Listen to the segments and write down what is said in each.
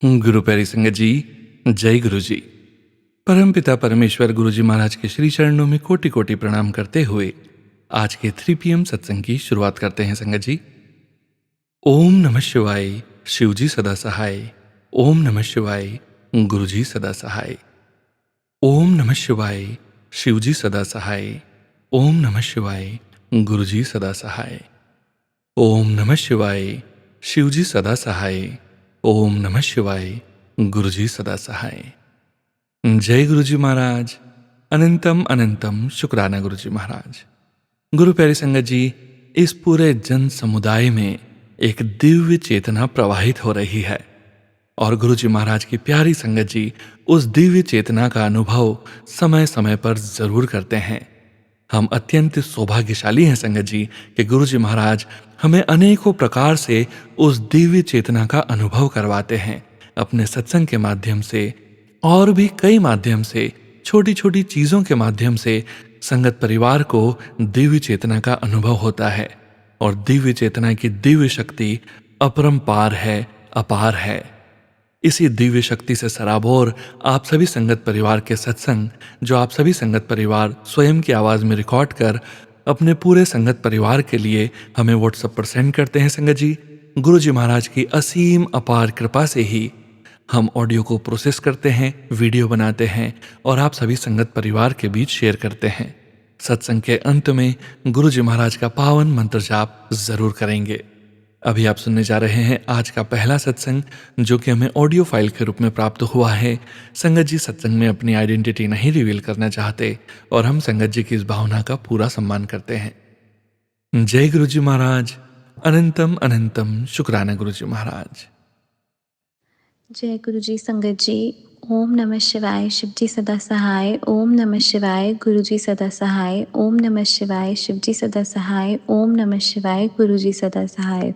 गुरु प्यारी संगत जी, जय गुरु जी। परमपिता परमेश्वर गुरु जी महाराज के श्री चरणों में कोटि कोटि प्रणाम करते हुए आज के 3 PM सत्संग की शुरुआत करते हैं संगत जी। ओम नमः शिवाय, शिव जी सदा सहाय। ओम नमः शिवाय, गुरु जी सदा सहाय। ओम नमः शिवाय, शिव जी सदा सहाय। ओम नमः शिवाय, गुरु जी सदा सहाय। ओम नमः शिवाय, शिव जी सदा सहाय। ओम नमः शिवाय, गुरु जी सदा सहाय। जय गुरु जी महाराज। अनंतम अनंतम शुक्राना गुरु जी महाराज। गुरु प्यारी संगत जी, इस पूरे जन समुदाय में एक दिव्य चेतना प्रवाहित हो रही है और गुरु जी महाराज की प्यारी संगत जी उस दिव्य चेतना का अनुभव समय समय पर जरूर करते हैं। हम अत्यंत सौभाग्यशाली हैं संगत जी कि गुरु जी महाराज हमें अनेकों प्रकार से उस दिव्य चेतना का अनुभव करवाते हैं अपने सत्संग के माध्यम से और भी कई माध्यम से, छोटी छोटी चीजों के माध्यम से संगत परिवार को दिव्य चेतना का अनुभव होता है और दिव्य चेतना की दिव्य शक्ति अपरंपार है, अपार है। इसी दिव्य शक्ति से सराबोर आप सभी संगत परिवार के सत्संग जो आप सभी संगत परिवार स्वयं की आवाज में रिकॉर्ड कर अपने पूरे संगत परिवार के लिए हमें व्हाट्सएप पर सेंड करते हैं संगत जी। गुरु जी महाराज की असीम अपार कृपा से ही हम ऑडियो को प्रोसेस करते हैं, वीडियो बनाते हैं और आप सभी संगत परिवार के बीच शेयर करते हैं। सत्संग के अंत में गुरु जी महाराज का पावन मंत्र जाप जरूर करेंगे। अभी आप सुनने जा रहे हैं आज का पहला सत्संग जो कि हमें ऑडियो फाइल के रूप में प्राप्त हुआ है। संगत जी सत्संग में अपनी आइडेंटिटी नहीं रिवील करना चाहते और हम संगत जी की इस भावना का पूरा सम्मान करते हैं। जय गुरु जी महाराज। अनंतम अनंतम शुक्राना गुरु जी महाराज। जय गुरु जी संगत जी। ओम नमः शिवाय, शिव जी सदा सहाय। ओम नमः शिवाय, गुरु जी सदा सहाय। ओम नमः शिवाय, शिव जी सदा सहाय। ओम नमः शिवाय, गुरु जी सदा सहाय।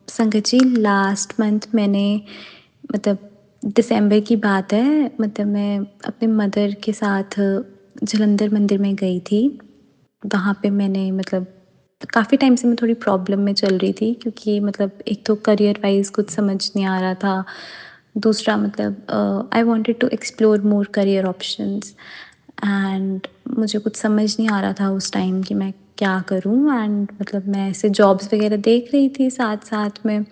संगत जी, लास्ट मंथ मैंने मतलब दिसंबर की बात है, मतलब मैं अपने मदर के साथ जलंधर मंदिर में गई थी। वहाँ पे मैंने मतलब काफ़ी टाइम से मैं थोड़ी प्रॉब्लम में चल रही थी क्योंकि मतलब एक तो करियर वाइज़ कुछ समझ नहीं आ रहा था। दूसरा मतलब I wanted to explore more career options and मुझे कुछ समझ नहीं आ रहा था उस टाइम कि मैं क्या करूँ। एंड मतलब मैं ऐसे जॉब्स वगैरह देख रही थी साथ-साथ में।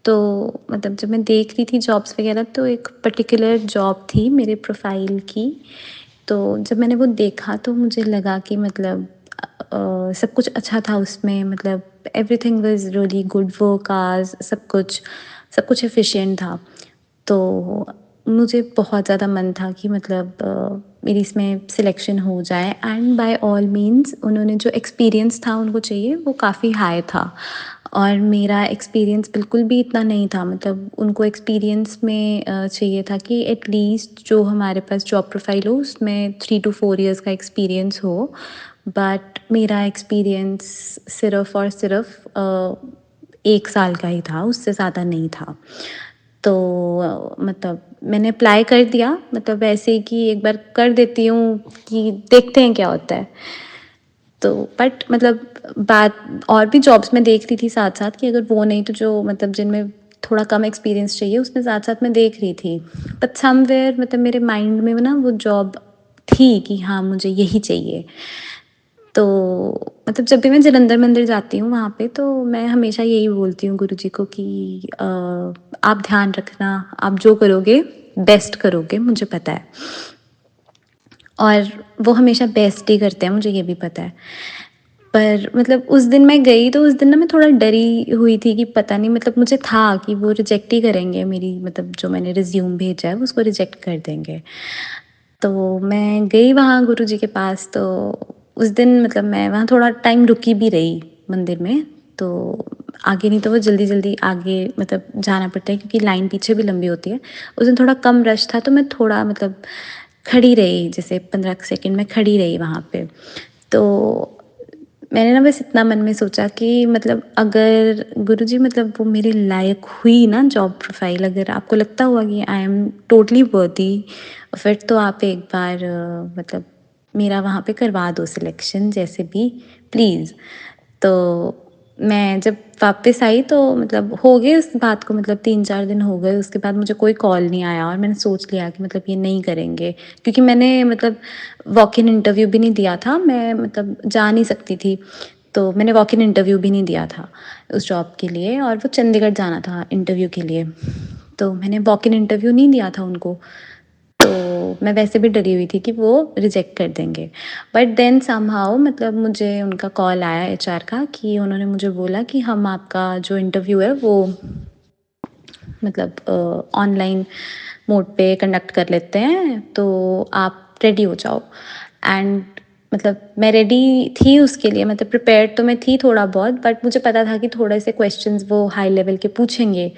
तो मतलब जब मैं देख रही थी जॉब्स वगैरह तो एक पर्टिकुलर जॉब थी मेरे प्रोफ़ाइल की। तो जब मैंने वो देखा तो मुझे लगा कि मतलब सब कुछ अच्छा था उसमें, मतलब everything was really good, work hours सब कुछ एफ़िशिएंट था। तो मुझे बहुत ज़्यादा मन था कि मतलब मेरी इसमें सिलेक्शन हो जाए एंड बाय ऑल मीन्स उन्होंने जो एक्सपीरियंस था उनको चाहिए वो काफ़ी हाई था और मेरा एक्सपीरियंस बिल्कुल भी इतना नहीं था। मतलब उनको एक्सपीरियंस में चाहिए था कि एटलीस्ट जो हमारे पास जॉब प्रोफाइल हो उसमें 3 टू 4 इयर्स का एक्सपीरियंस हो। बट मेरा एक्सपीरियंस सिर्फ़ और सिर्फ़ 1 साल का ही था, उससे ज़्यादा नहीं था। तो मतलब मैंने अप्लाई कर दिया, मतलब ऐसे ही कि एक बार कर देती हूँ कि देखते हैं क्या होता है। तो बट मतलब बात और भी जॉब्स मैं देख रही थी साथ-साथ कि अगर वो नहीं तो जो मतलब जिनमें थोड़ा कम एक्सपीरियंस चाहिए उसमें साथ-साथ मैं देख रही थी। बट समवेयर मतलब मेरे माइंड में ना वो जॉब थी कि हाँ, मुझे यही चाहिए। तो मतलब जब भी मैं जलंधर मंदिर जाती हूँ वहाँ पे तो मैं हमेशा यही बोलती हूँ गुरुजी को कि आप ध्यान रखना, आप जो करोगे बेस्ट करोगे, मुझे पता है। और वो हमेशा बेस्ट ही करते हैं, मुझे ये भी पता है। पर मतलब उस दिन मैं गई तो उस दिन ना मैं थोड़ा डरी हुई थी कि पता नहीं, मतलब मुझे था कि वो रिजेक्ट ही करेंगे मेरी, मतलब जो मैंने रिज़्यूम भेजा है उसको रिजेक्ट कर देंगे। तो मैं गई वहाँ गुरुजी के पास, तो उस दिन मतलब मैं वहाँ थोड़ा टाइम रुकी भी रही मंदिर में। तो आगे नहीं तो वो जल्दी-जल्दी आगे मतलब जाना पड़ता है क्योंकि लाइन पीछे भी लंबी होती है। उस दिन थोड़ा कम रश था तो मैं थोड़ा मतलब खड़ी रही, जैसे 15 सेकंड मैं खड़ी रही वहाँ पे। तो मैंने ना बस इतना मन में सोचा कि मतलब अगर गुरुजी मतलब वो मेरे लायक हुई ना जॉब प्रोफाइल, अगर आपको लगता हुआ कि आई एम टोटली वर्दी, फिर तो आप एक बार मतलब मेरा वहाँ पे करवा दो सिलेक्शन जैसे भी, प्लीज़। तो मैं जब वापस आई तो मतलब हो गए उस बात को, मतलब 3-4 दिन हो गए, उसके बाद मुझे कोई कॉल नहीं आया और मैंने सोच लिया कि मतलब ये नहीं करेंगे। क्योंकि मैंने मतलब वॉक इन इंटरव्यू भी नहीं दिया था, मैं मतलब जा नहीं सकती थी, तो मैंने वॉक इन इंटरव्यू भी नहीं दिया था उस जॉब के लिए, और वो चंडीगढ़ जाना था इंटरव्यू के लिए। तो मैंने वॉक इन इंटरव्यू नहीं दिया था उनको, तो मैं वैसे भी डरी हुई थी कि वो रिजेक्ट कर देंगे। बट देन समहाउ मतलब मुझे उनका कॉल आया एचआर का, कि उन्होंने मुझे बोला कि हम आपका जो इंटरव्यू है वो मतलब ऑनलाइन मोड पे कंडक्ट कर लेते हैं, तो आप रेडी हो जाओ। एंड मतलब मैं रेडी थी उसके लिए, मतलब प्रिपेयर्ड तो मैं थी थोड़ा बहुत, बट मुझे पता था कि थोड़े से क्वेश्चंस वो हाई लेवल के पूछेंगे।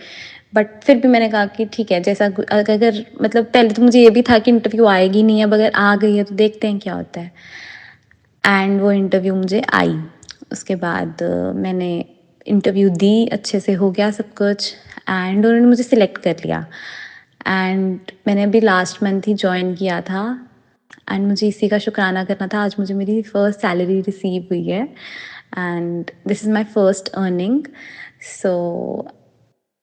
बट फिर भी मैंने कहा कि ठीक है, जैसा अगर मतलब पहले तो मुझे ये भी था कि इंटरव्यू आएगी नहीं, अब अगर आ गई है तो देखते हैं क्या होता है। एंड वो इंटरव्यू मुझे आई। उसके बाद मैंने इंटरव्यू दी, अच्छे से हो गया सब कुछ, एंड उन्होंने मुझे सिलेक्ट कर लिया। एंड मैंने अभी लास्ट मंथ ही जॉइन किया था, एंड मुझे इसी का शुक्राना करना था। आज मुझे मेरी फर्स्ट सैलरी रिसीव हुई है, and this is my first earning. So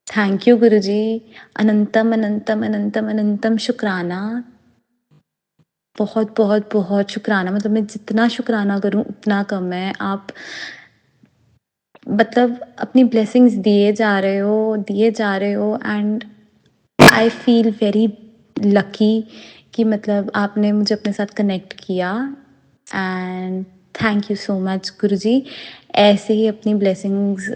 thank you Guruji, अनंतम अनंतम अनंतम अनंतम शुक्राना। बहुत बहुत बहुत शुक्राना, मतलब मैं जितना शुक्राना करूँ उतना कम है। आप मतलब अपनी ब्लेसिंग्स दिए जा रहे हो, and I feel very lucky कि मतलब आपने मुझे अपने साथ कनेक्ट किया। And thank you so much Guruji. ऐसे ही अपनी ब्लेसिंग्स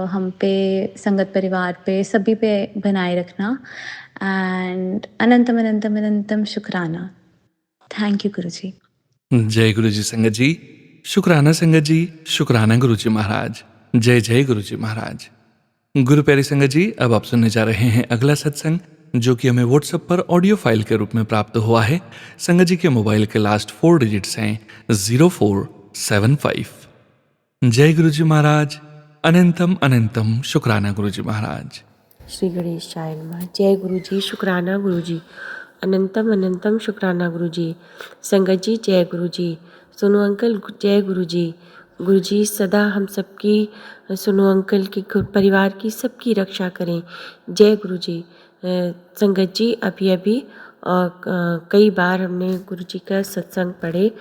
हम पे, संगत परिवार पे, सभी पे बनाए रखना। एंड अनंतम अनंतम अनंतम शुक्राना। थैंक यू गुरुजी। जय गुरु जी संगत जी। शुक्राना संगत जी, शुक्राना गुरु जी महाराज। जय जय गुरु जी महाराज। गुरु प्यारी संगत जी, अब आप सुनने जा रहे हैं अगला सत्संग, जो कि हमें व्हाट्सएप पर ऑडियो फाइल के रूप में प्राप्त हुआ है। संगत जी के मोबाइल के लास्ट 4 डिजिट्स हैं 0475। जय गुरु जी महाराज। अनंतम अनंतम शुक्राना गुरु जी महाराज। श्री गणेशाय नमः। जय गुरु जी, शुक्राना गुरु जी, अनंतम अनंतम शुक्राना गुरु जी। संगत जी जय गुरु जी। सुनो अंकल जय गुरु जी सदा हम सबकी, सुनो अंकल की परिवार की सबकी रक्षा करें। जय गुरु जी। संगत जी अभी अभी कई बार हमने गुरु जी का सत्संग पढ़े,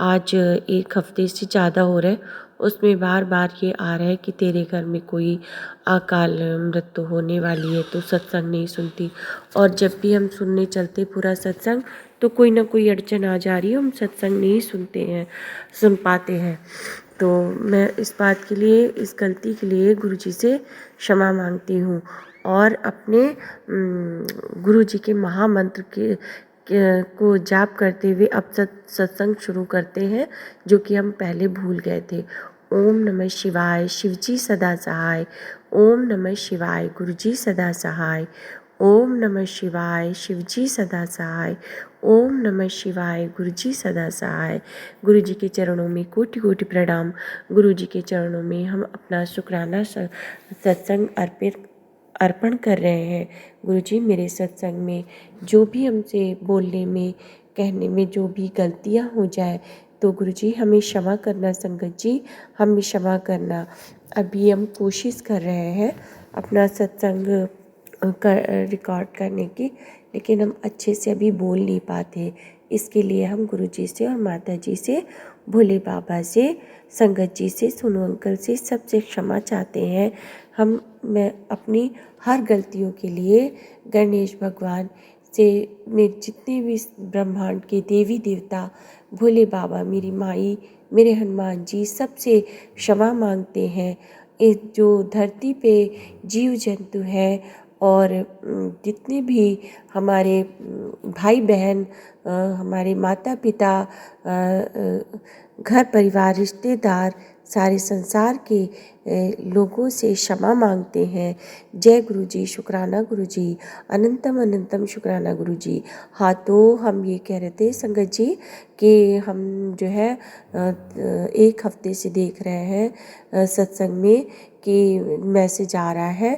आज 1 हफ्ते से ज़्यादा हो रहा है। उसमें बार बार ये आ रहा है कि तेरे घर में कोई अकाल मृत्यु होने वाली है तो सत्संग नहीं सुनती। और जब भी हम सुनने चलते पूरा सत्संग तो कोई ना कोई अड़चन आ जा रही है, हम सत्संग नहीं सुन पाते हैं। तो मैं इस बात के लिए, इस गलती के लिए गुरु जी से क्षमा मांगती हूँ, और अपने गुरु जी के महामंत्र को जाप करते हुए अब सत्संग शुरू करते हैं, जो कि हम पहले भूल गए थे। ओम नमः शिवाय, शिवजी सदा सहाय। ओम नमः शिवाय, गुरुजी सदा सहाय। ओम नमः शिवाय, शिवजी सदा सहाय। ओम नमः शिवाय, गुरुजी सदा सहाय। गुरु जी के चरणों में कोटि कोटि प्रणाम। गुरु जी के चरणों में हम अपना शुक्राना सत्संग अर्पण कर रहे हैं। गुरु जी मेरे सत्संग में जो भी हमसे बोलने में, कहने में जो भी गलतियाँ हो जाए तो गुरु जी हमें क्षमा करना। संगत जी हमें क्षमा करना। अभी हम कोशिश कर रहे हैं अपना सत्संग रिकॉर्ड करने की, लेकिन हम अच्छे से अभी बोल नहीं पाते। इसके लिए हम गुरु जी से और माता जी से, भोले बाबा से, संगत जी से, सोनू अंकल से, सबसे क्षमा चाहते हैं। मैं अपनी हर गलतियों के लिए गणेश भगवान से, मेरे जितने भी ब्रह्मांड के देवी देवता, भोले बाबा, मेरी माई, मेरे हनुमान जी, सबसे क्षमा मांगते हैं। इस जो धरती पे जीव जंतु हैं और जितने भी हमारे भाई बहन, हमारे माता पिता, घर परिवार, रिश्तेदार, सारे संसार के लोगों से क्षमा मांगते हैं। जय गुरु जी, शुक्राना गुरु जी, अनंतम अनंतम शुक्राना गुरु जी। हाँ, तो हम ये कह रहे थे संगत जी कि हम जो है 1 हफ्ते से देख रहे हैं सत्संग में कि मैसेज आ रहा है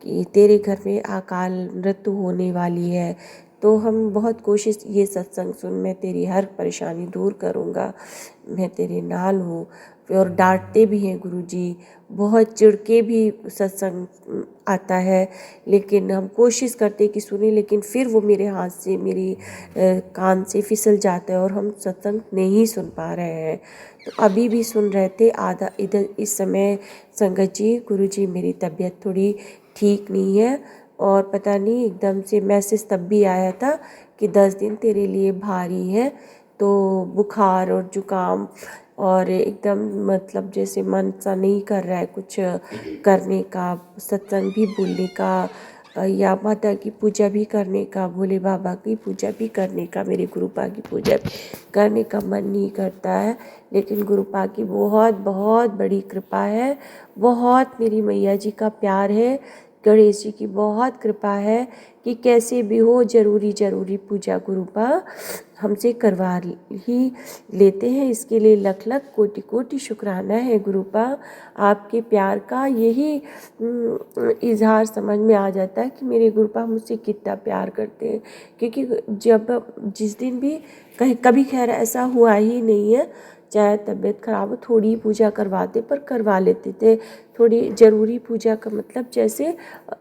कि तेरे घर में अकाल मृत्यु होने वाली है। तो हम बहुत कोशिश, ये सत्संग सुन, मैं तेरी हर परेशानी दूर करूँगा, मैं तेरे नाल हूँ। और डांटते भी हैं गुरुजी, बहुत चिढ़ के भी सत्संग आता है, लेकिन हम कोशिश करते कि सुने, लेकिन फिर वो मेरे हाथ से, मेरी कान से फिसल जाता है और हम सत्संग नहीं सुन पा रहे हैं। तो अभी भी सुन रहे थे आधा इधर इस समय। संगत जी, गुरुजी मेरी तबीयत थोड़ी ठीक नहीं है और पता नहीं एकदम से मैसेज तब भी आया था कि 10 दिन तेरे लिए भारी है, तो बुखार और जुकाम और एकदम मतलब जैसे मन सा नहीं कर रहा है कुछ करने का, सत्संग भी बोलने का या माता की पूजा भी करने का, भोले बाबा की पूजा भी करने का, मेरे गुरुपा की पूजा भी करने का मन नहीं करता है। लेकिन गुरुपा की बहुत बहुत बड़ी कृपा है, बहुत मेरी मैया जी का प्यार है, गणेश जी की बहुत कृपा है कि कैसे भी हो ज़रूरी पूजा गुरुपा हमसे करवा ही लेते हैं। इसके लिए लख लख कोटि कोटि शुक्राना है गुरुपा। आपके प्यार का यही इजहार समझ में आ जाता है कि मेरे गुरुपा मुझसे कितना प्यार करते हैं। क्योंकि जब जिस दिन भी कभी खैर ऐसा हुआ ही नहीं है, चाहे तबीयत खराब हो थोड़ी पूजा करवाते, पर करवा लेते थे। थोड़ी ज़रूरी पूजा का मतलब जैसे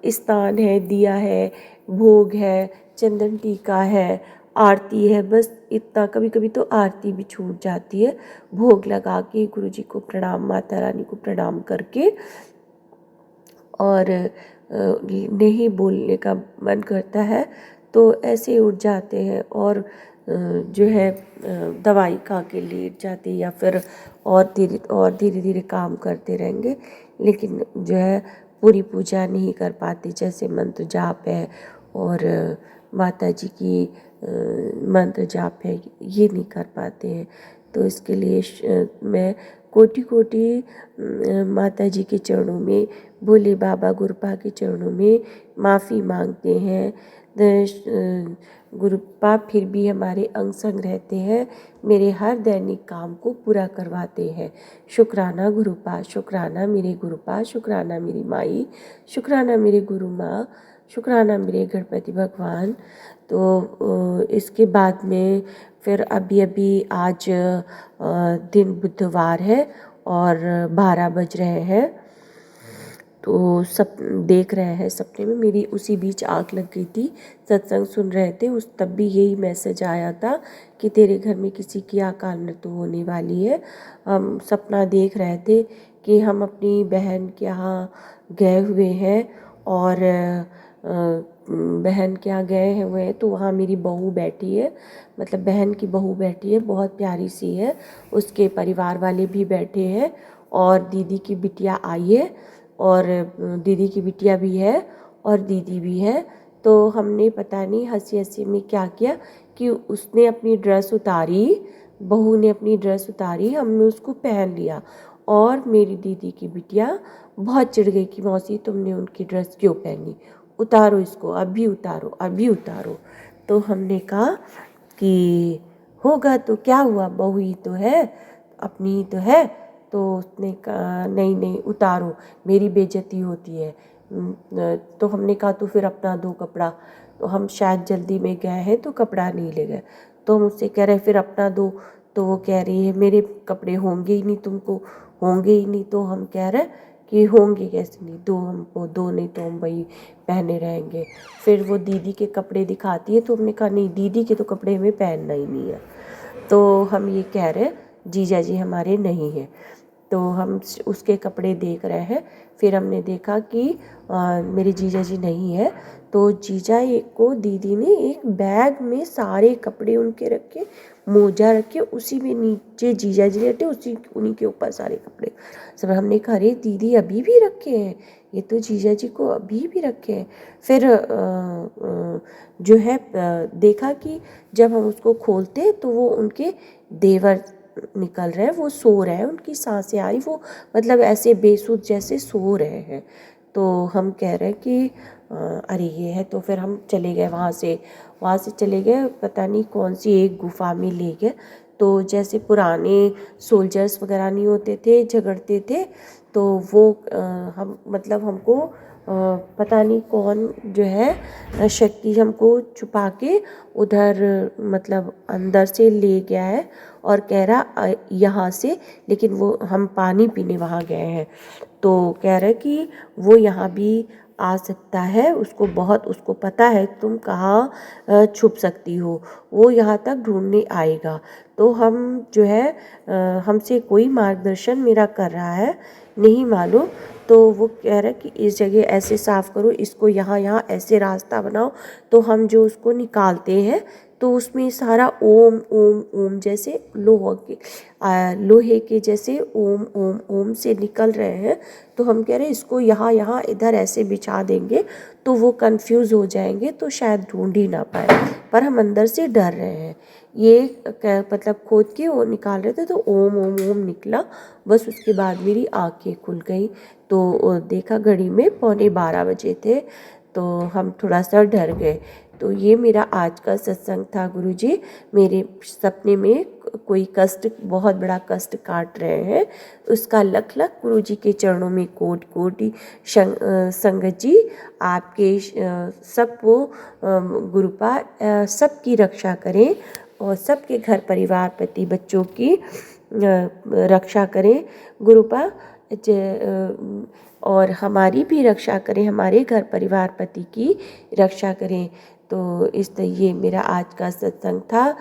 स्नान है, दिया है, भोग है, चंदन टीका है, आरती है, बस इतना। कभी कभी तो आरती भी छूट जाती है। भोग लगा के गुरुजी को प्रणाम, माता रानी को प्रणाम करके, और नहीं बोलने का मन करता है तो ऐसे उठ जाते हैं और जो है दवाई खा के लेट जाते, या फिर और धीरे धीरे काम करते रहेंगे, लेकिन जो है पूरी पूजा नहीं कर पाते। जैसे मंत्र जाप है और माता जी की मंत्र जाप है, ये नहीं कर पाते हैं। तो इसके लिए मैं कोटि कोटि माता जी के चरणों में, भोले बाबा गुरुपा के चरणों में माफ़ी मांगते हैं। गुरुपा फिर भी हमारे अंग संग रहते हैं, मेरे हर दैनिक काम को पूरा करवाते हैं। शुक्राना गुरुपा, शुक्राना मेरे गुरुपा, शुक्राना मेरी माई, शुक्राना मेरे गुरु माँ, शुक्राना मेरे गणपति भगवान। तो इसके बाद में फिर अभी आज दिन बुधवार है और 12 बज रहे हैं। तो सब देख रहे हैं, सपने में मेरी उसी बीच आँख लग गई थी, सत्संग सुन रहे थे, उस तब भी यही मैसेज आया था कि तेरे घर में किसी की अकाल मृत्यु होने वाली है। हम सपना देख रहे थे कि हम अपनी बहन के यहाँ गए हुए हैं और बहन के यहाँ गए हुए हैं, तो वहाँ मेरी बहू बैठी है, मतलब बहन की बहू बैठी है, बहुत प्यारी सी है, उसके परिवार वाले भी बैठे हैं और दीदी की बिटिया आई है और दीदी की बिटिया भी है और दीदी भी है। तो हमने पता नहीं हंसी हंसी में क्या किया कि उसने अपनी ड्रेस उतारी, बहू ने अपनी ड्रेस उतारी, हमने उसको पहन लिया और मेरी दीदी की बिटिया बहुत चिढ़ गई कि मौसी तुमने उनकी ड्रेस क्यों पहनी, उतारो इसको, अभी उतारो, अभी उतारो। तो हमने कहा कि होगा तो क्या हुआ, बहू ही तो है, अपनी ही तो है। तो उसने कहा नहीं नहीं उतारो, मेरी बेइज्जती होती है। तो हमने कहा तो फिर अपना दो कपड़ा। तो हम शायद जल्दी में गए हैं तो कपड़ा नहीं ले गए, तो हम उससे कह रहे फिर अपना दो। तो वो कह रही है मेरे कपड़े होंगे ही नहीं, तुमको होंगे ही नहीं। तो हम कह रहे कि होंगे कैसे नहीं, दो हमको, दो नहीं तो हम वही पहने रहेंगे। फिर वो दीदी के कपड़े दिखाती है, तो हमने कहा नहीं दीदी के तो कपड़े हमें पहनना ही नहीं है। तो हम ये कह रहे जीजा जी हमारे नहीं हैं, तो हम उसके कपड़े देख रहे हैं। फिर हमने देखा कि मेरे जीजा जी नहीं है, तो जीजा को दीदी ने एक बैग में सारे कपड़े उनके रखे, मोजा रखे, उसी में नीचे जीजा जी लेटे, उन्हीं के ऊपर सारे कपड़े। सब हमने कहा अरे दीदी अभी भी रखे हैं, ये तो जीजा जी को अभी भी रखे हैं। फिर जो है देखा कि जब हम उसको खोलते तो वो उनके देवर निकल रहे हैं, वो सो रहे हैं, उनकी सांसें आ रही, वो मतलब ऐसे बेसुध जैसे सो रहे हैं। तो हम कह रहे हैं कि अरे ये है। तो फिर हम चले गए वहाँ से चले गए, पता नहीं कौन सी एक गुफा में ले गए। तो जैसे पुराने सोल्जर्स वगैरह नहीं होते थे, झगड़ते थे, तो वो हम मतलब हमको पता नहीं कौन जो है शक्ति हमको छुपा के उधर मतलब अंदर से ले गया है और कह रहा यहाँ से, लेकिन वो हम पानी पीने वहाँ गए हैं तो कह रहा है कि वो यहाँ भी आ सकता है, उसको पता है तुम कहाँ छुप सकती हो, वो यहाँ तक ढूंढने आएगा। तो हम जो है हमसे कोई मार्गदर्शन मेरा कर रहा है, नहीं मालूम। तो वो कह रहा है कि इस जगह ऐसे साफ़ करो, इसको यहाँ यहाँ ऐसे रास्ता बनाओ। तो हम जो उसको निकालते हैं तो उसमें सारा ओम ओम ओम जैसे लोहे के जैसे ओम ओम ओम से निकल रहे हैं। तो हम कह रहे हैं इसको यहाँ यहाँ इधर ऐसे बिछा देंगे तो वो कंफ्यूज हो जाएंगे तो शायद ढूंढ ही ना पाए, पर हम अंदर से डर रहे हैं। ये मतलब खोद के वो निकाल रहे थे तो ओम ओम ओम निकला। बस उसके बाद मेरी आंखें खुल गई तो देखा घड़ी में 11:15 बजे थे, तो हम थोड़ा सा डर गए। तो ये मेरा आज का सत्संग था गुरुजी। मेरे सपने में कोई कष्ट, बहुत बड़ा कष्ट काट रहे हैं, उसका लख लख गुरुजी के चरणों में कोटि कोटि संगत जी आपके सबको गुरुपा सबकी रक्षा करें और सबके घर परिवार पति बच्चों की रक्षा करें गुरुपा, और हमारी भी रक्षा करें, हमारे घर परिवार पति की रक्षा करें। तो ये मेरा आज का सत्संग था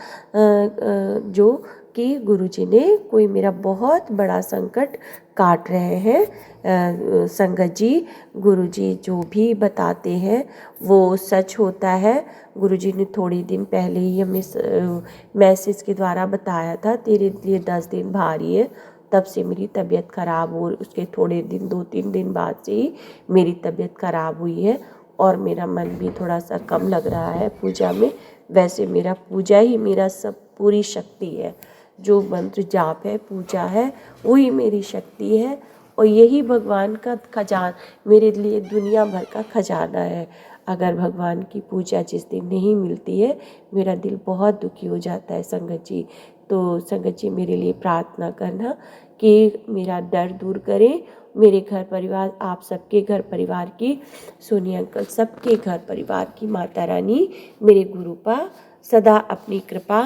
जो कि गुरुजी ने कोई मेरा बहुत बड़ा संकट काट रहे हैं। संगत जी, गुरुजी जो भी बताते हैं वो सच होता है। गुरुजी ने थोड़ी दिन पहले ही हमें मैसेज के द्वारा बताया था तेरे लिए 10 दिन भारी है। तब से मेरी तबीयत ख़राब हो, उसके थोड़े दिन 2-3 दिन बाद से ही मेरी तबीयत ख़राब हुई है और मेरा मन भी थोड़ा सा कम लग रहा है पूजा में। वैसे मेरा पूजा ही मेरा सब पूरी शक्ति है, जो मंत्र जाप है, पूजा है, वही मेरी शक्ति है और यही भगवान का खजाना मेरे लिए दुनिया भर का खजाना है। अगर भगवान की पूजा जिस दिन नहीं मिलती है मेरा दिल बहुत दुखी हो जाता है संगत जी। तो संगत जी मेरे लिए प्रार्थना करना कि मेरा डर दूर करें, मेरे घर परिवार, आप सबके घर परिवार की, सोनी अंकल सबके घर परिवार की माता रानी मेरे गुरुपा सदा अपनी कृपा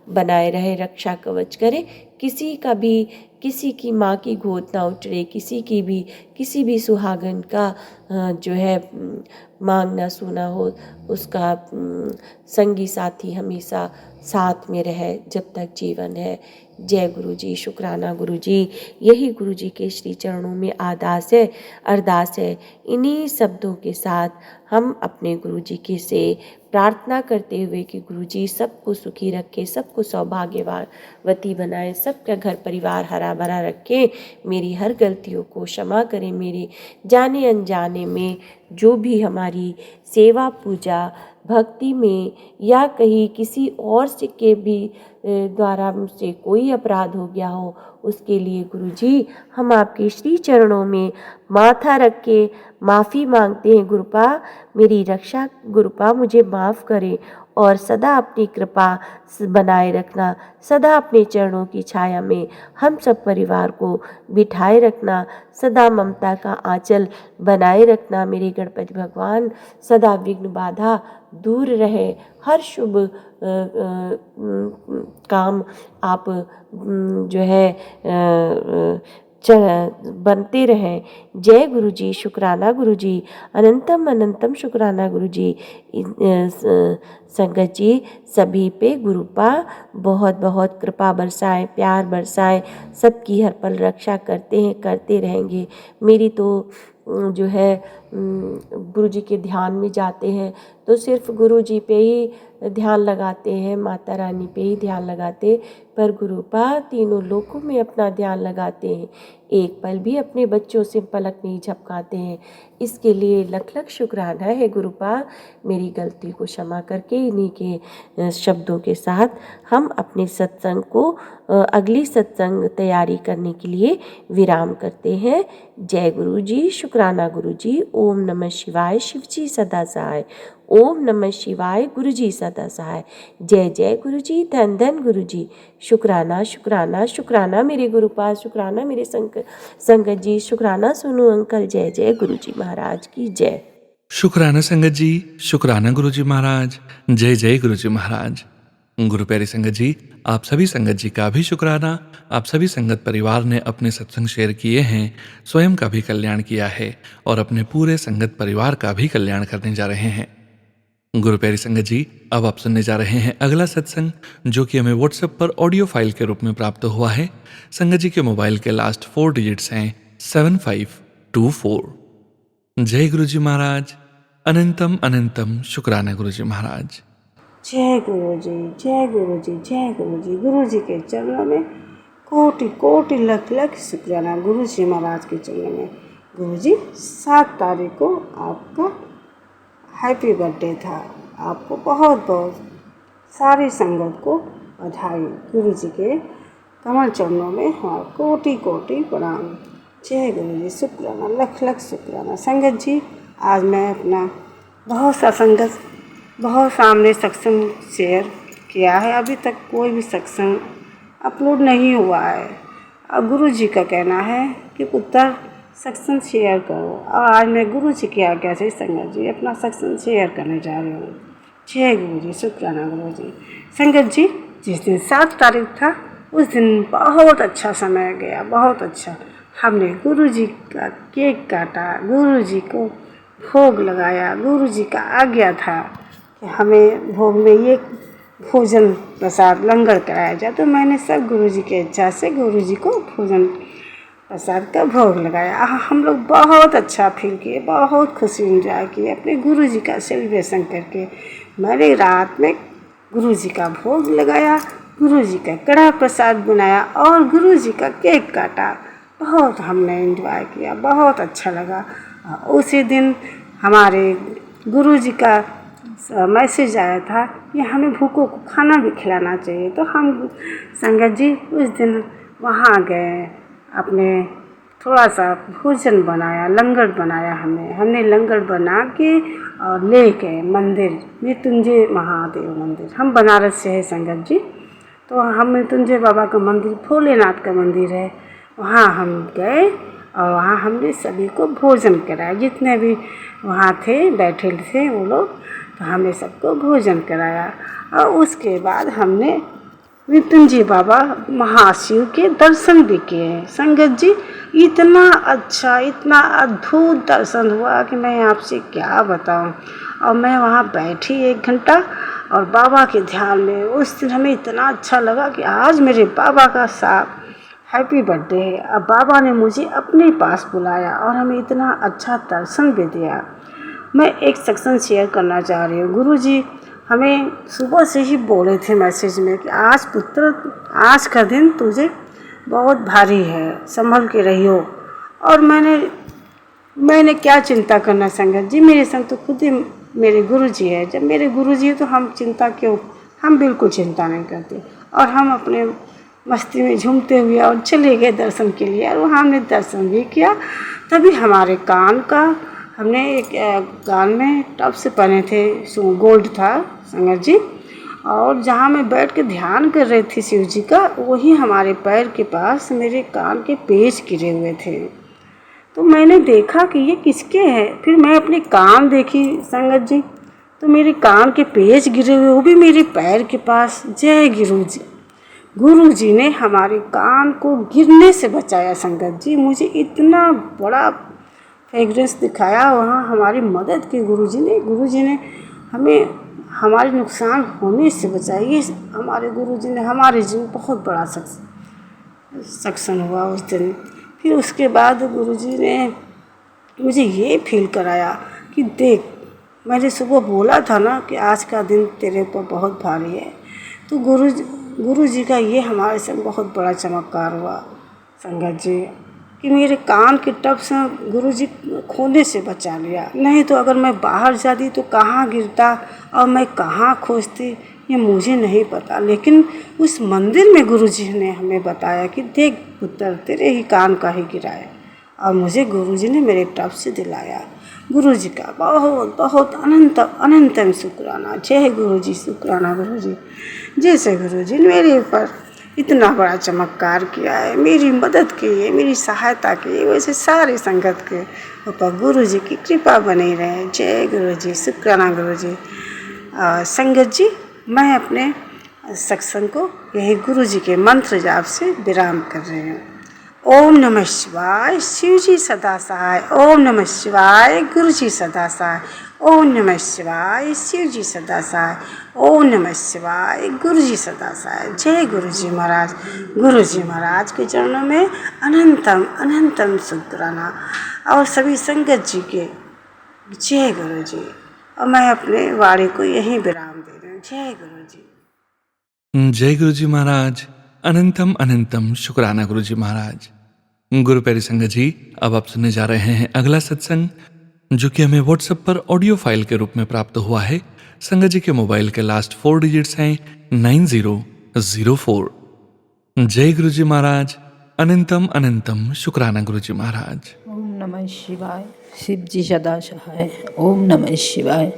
बनाए रहे, रक्षा कवच करे। किसी की माँ की गोद ना उचड़े, किसी भी सुहागन का जो है मांग ना सूना हो, उसका संगी साथी हमेशा साथ में रहे जब तक जीवन है। जय गुरुजी, शुक्राना गुरुजी। यही गुरुजी के श्री चरणों में अरदास है। इन्हीं शब्दों के साथ हम अपने गुरुजी के से प्रार्थना करते हुए कि गुरुजी सबको सुखी रखे, सबको सौभाग्यवती बनाए, सबका घर परिवार हरा भरा रखे, मेरी हर गलतियों को क्षमा करें, मेरे जाने अनजाने में जो भी हमारी सेवा पूजा भक्ति में या कहीं किसी और से के भी द्वारा मुझसे कोई अपराध हो गया हो, उसके लिए गुरुजी हम आपके श्री चरणों में माथा रख के माफ़ी मांगते हैं। गुरुपा मेरी रक्षा, गुरुपा मुझे माफ़ करें और सदा अपनी कृपा बनाए रखना, सदा अपने चरणों की छाया में हम सब परिवार को बिठाए रखना, सदा ममता का आंचल बनाए रखना। मेरे गणपति भगवान सदा विघ्न बाधा दूर रहे, हर शुभ काम आप जो है बनते रहें। जय गुरुजी, शुक्राना गुरुजी, अनंतम अनंतम शुक्राना गुरुजी। संगत जी सभी पे गुरुपा बहुत बहुत कृपा बरसाएं, प्यार बरसाएं, सबकी हर पल रक्षा करते हैं, करते रहेंगे। मेरी तो जो है गुरुजी के ध्यान में जाते हैं तो सिर्फ गुरुजी पे ही ध्यान लगाते हैं, माता रानी पे ही ध्यान लगाते, पर गुरुपा तीनों लोकों में अपना ध्यान लगाते हैं, एक पल भी अपने बच्चों से पलक नहीं झपकाते हैं। इसके लिए लख लख शुक्राना है गुरुपा। मेरी गलती को क्षमा करके इन्हीं के शब्दों के साथ हम अपने सत्संग को अगली सत्संग तैयारी करने के लिए विराम करते हैं। जय गुरु जी, शुक्राना गुरु जी। ओम नमः शिवाय। शिव जी सदा सहाय। ओम नमः शिवाय। गुरु जी सदा सहाय। जय जय गुरु जी, धन धन गुरु जी। शुक्राना शुक्राना शुक्राना मेरे गुरुपाद, शुक्राना मेरे संगत जी, शुक्राना सोनू अंकल। जय जय गुरु जी महाराज की जय। शुक्राना संगत जी, शुक्राना गुरु जी महाराज। जय जय गुरु जी महाराज। गुरु प्यारी संगत जी, आप सभी संगत जी का भी शुक्राना। आप सभी संगत परिवार ने अपने सत्संग शेयर किए हैं, स्वयं का भी कल्याण किया है और अपने पूरे संगत परिवार का भी कल्याण करने जा रहे हैं। गुरु प्यारी संगत जी, अब आप सुनने जा रहे हैं अगला सत्संग, जो कि हमें व्हाट्सएप पर ऑडियो फाइल के रूप में प्राप्त हुआ है। संगत जी के मोबाइल के लास्ट 4 डिजिट्स हैं 7524। जय गुरु जी महाराज। अनंतम अनंतम शुक्राना गुरु जी महाराज। जय गुरु जी, जय गुरु जी, जय गुरु जी। गुरु जी के चरणों में कोटि कोटि लख लख शुक्राना गुरु जी महाराज के चरणों में। गुरु जी 7 तारीख को आपका हैप्पी बर्थडे था। आपको बहुत बहुत सारी संगत को बधाई। गुरु जी के कमल चरणों में हमारा कोटि कोटि प्रणाम। जय गुरु जी, शुक्राना लख लख शुक्राना। संगत जी, आज मैं अपना बहुत सामने सत्संग शेयर किया है। अभी तक कोई भी सत्संग अपलोड नहीं हुआ है। अब गुरु जी का कहना है कि पुत्र सत्संग शेयर करो, और आज मैं गुरु जी की आज्ञा से संगत जी अपना सत्संग शेयर करने जा रही हूँ। जय गुरु जी, शुक्राना गुरु जी। संगत जी, जिस दिन 7 तारीख था उस दिन बहुत अच्छा समय गया, बहुत अच्छा। हमने गुरु जी का केक काटा, गुरु जी को भोग लगाया। गुरु जी का आज्ञा था कि हमें भोग में ये भोजन प्रसाद लंगर कराया जाए, तो मैंने सब गुरु जी के इच्छा से गुरु जी को भोजन प्रसाद का भोग लगाया। हम लोग बहुत अच्छा फील किए, बहुत खुशी एंजॉय किए अपने गुरु जी का सेलिब्रेशन करके। मैंने रात में गुरु जी का भोग लगाया, गुरु जी का कड़ा प्रसाद बनाया और गुरु जी का केक काटा। बहुत हमने एंजॉय किया, बहुत अच्छा लगा। उसी दिन हमारे गुरु जी का मैसेज आया था कि हमें भूखों को खाना भी खिलाना चाहिए। तो हम संगत जी उस दिन वहाँ गए, अपने थोड़ा सा भोजन बनाया, लंगर बनाया। हमने लंगर बना के और ले गए मंदिर, मृत्युंजय महादेव मंदिर। हम बनारस से है संगत जी, तो हम मृत्युंजय बाबा का मंदिर भोलेनाथ का मंदिर है, वहाँ हम गए और वहाँ हमने सभी को भोजन कराया। जितने भी वहाँ थे बैठे थे वो लोग, तो हमने सबको भोजन कराया। और उसके बाद हमने मृत्युंजय बाबा महाशिव के दर्शन भी किए। संगत जी, इतना अच्छा, इतना अद्भुत दर्शन हुआ कि मैं आपसे क्या बताऊं। और मैं वहाँ बैठी 1 घंटा और बाबा के ध्यान में। उस दिन हमें इतना अच्छा लगा कि आज मेरे बाबा का साथ हैप्पी बर्थडे है। अब बाबा ने मुझे अपने पास बुलाया और हमें इतना अच्छा दर्शन भी दिया। मैं एक सत्संग शेयर करना चाह रही हूँ। गुरु जी हमें सुबह से ही बोले थे मैसेज में कि आज पुत्र, आज का दिन तुझे बहुत भारी है, संभल के रहियो। और मैंने क्या चिंता करना संगत जी, मेरे संग तो खुद ही मेरे गुरु जी है। जब मेरे गुरु जी है तो हम चिंता क्यों, हम बिल्कुल चिंता नहीं करते। और हम अपने मस्ती में झूमते हुए और चले गए दर्शन के लिए, और वहाँ हमने दर्शन भी किया। तभी हमारे कान का, हमने एक कान में टप्स पहने थे, गोल्ड था संगत जी, और जहाँ मैं बैठ के ध्यान कर रही थी शिव जी का, वही हमारे पैर के पास मेरे कान के पेच गिरे हुए थे। तो मैंने देखा कि ये किसके हैं। फिर मैं अपने कान देखी संगत जी, तो मेरे कान के पेच गिरे हुए, वो भी मेरे पैर के पास। जय गुरु जी, गुरु जी ने हमारे कान को गिरने से बचाया संगत जी। मुझे इतना बड़ा फ्रेगरेंस दिखाया वहाँ हमारी मदद की गुरु जी ने हमें हमारे नुकसान होने से बचाया। ये हमारे गुरु जी ने हमारे जीवन बहुत बड़ा सक्सेस हुआ उस दिन। फिर उसके बाद गुरु जी ने मुझे ये फील कराया कि देख, मैंने सुबह बोला था ना कि आज का दिन तेरे ऊपर बहुत भारी है। तो गुरु जी का ये हमारे संग बहुत बड़ा चमत्कार हुआ संगत जी, कि मेरे कान के टप से गुरु जी खोने से बचा लिया। नहीं तो अगर मैं बाहर जाती तो कहाँ गिरता और मैं कहाँ खोजती, ये मुझे नहीं पता। लेकिन उस मंदिर में गुरु जी ने हमें बताया कि देख पुत्र, तेरे ही कान का ही गिरा है। और मुझे गुरु जी ने मेरे टप से दिलाया। गुरु जी का बहुत बहुत अनंत अनंतम शुक्राना। जय गुरु जी, शुक्राना गुरु जी। जैसे गुरु जी ने मेरे ऊपर इतना बड़ा चमत्कार किया है, मेरी मदद की है, मेरी सहायता की है, वैसे सारी संगत के ऊपर गुरु जी की कृपा बनी रहे। जय गुरु जी, शुक्राना गुरु जी। संगत जी, मैं अपने सत्संग को यही गुरु जी के मंत्र जाप से विराम कर रही हूँ। ओम नमः शिवाय, शिव जी सदा सहाय। ओम नमः शिवाय, गुरु जी सदा सहाय। ओम नमः शिवाय, शिव जी सदा सहाय। ओम नमः शिवाय, गुरु जी सदा सहाय। जय गुरु जी महाराज। गुरु जी महाराज के चरणों में अनंतम अनंतम शुक्राना और सभी संगत जी के जय गुरु जी। और मैं अपने वाणी को यहीं विराम दे रही हूँ। जय गुरु जी। जय गुरु जी महाराज। अनंतम अनंतम शुक्राना गुरु जी महाराज। गुरु प्यारी संगत जी, अब आप सुनने जा रहे हैं अगला सत्संग, जो कि हमें व्हाट्सएप पर ऑडियो फाइल के रूप में प्राप्त हुआ है। संगत जी के मोबाइल के लास्ट 4 डिजिट्स हैं 9004। जय गुरु जी महाराज। अनंतम अनंतम शुक्राना गुरु जी महाराज। ओम नमः शिवाय, शिव जी सदा सहाय। ओम नमः शिवाय,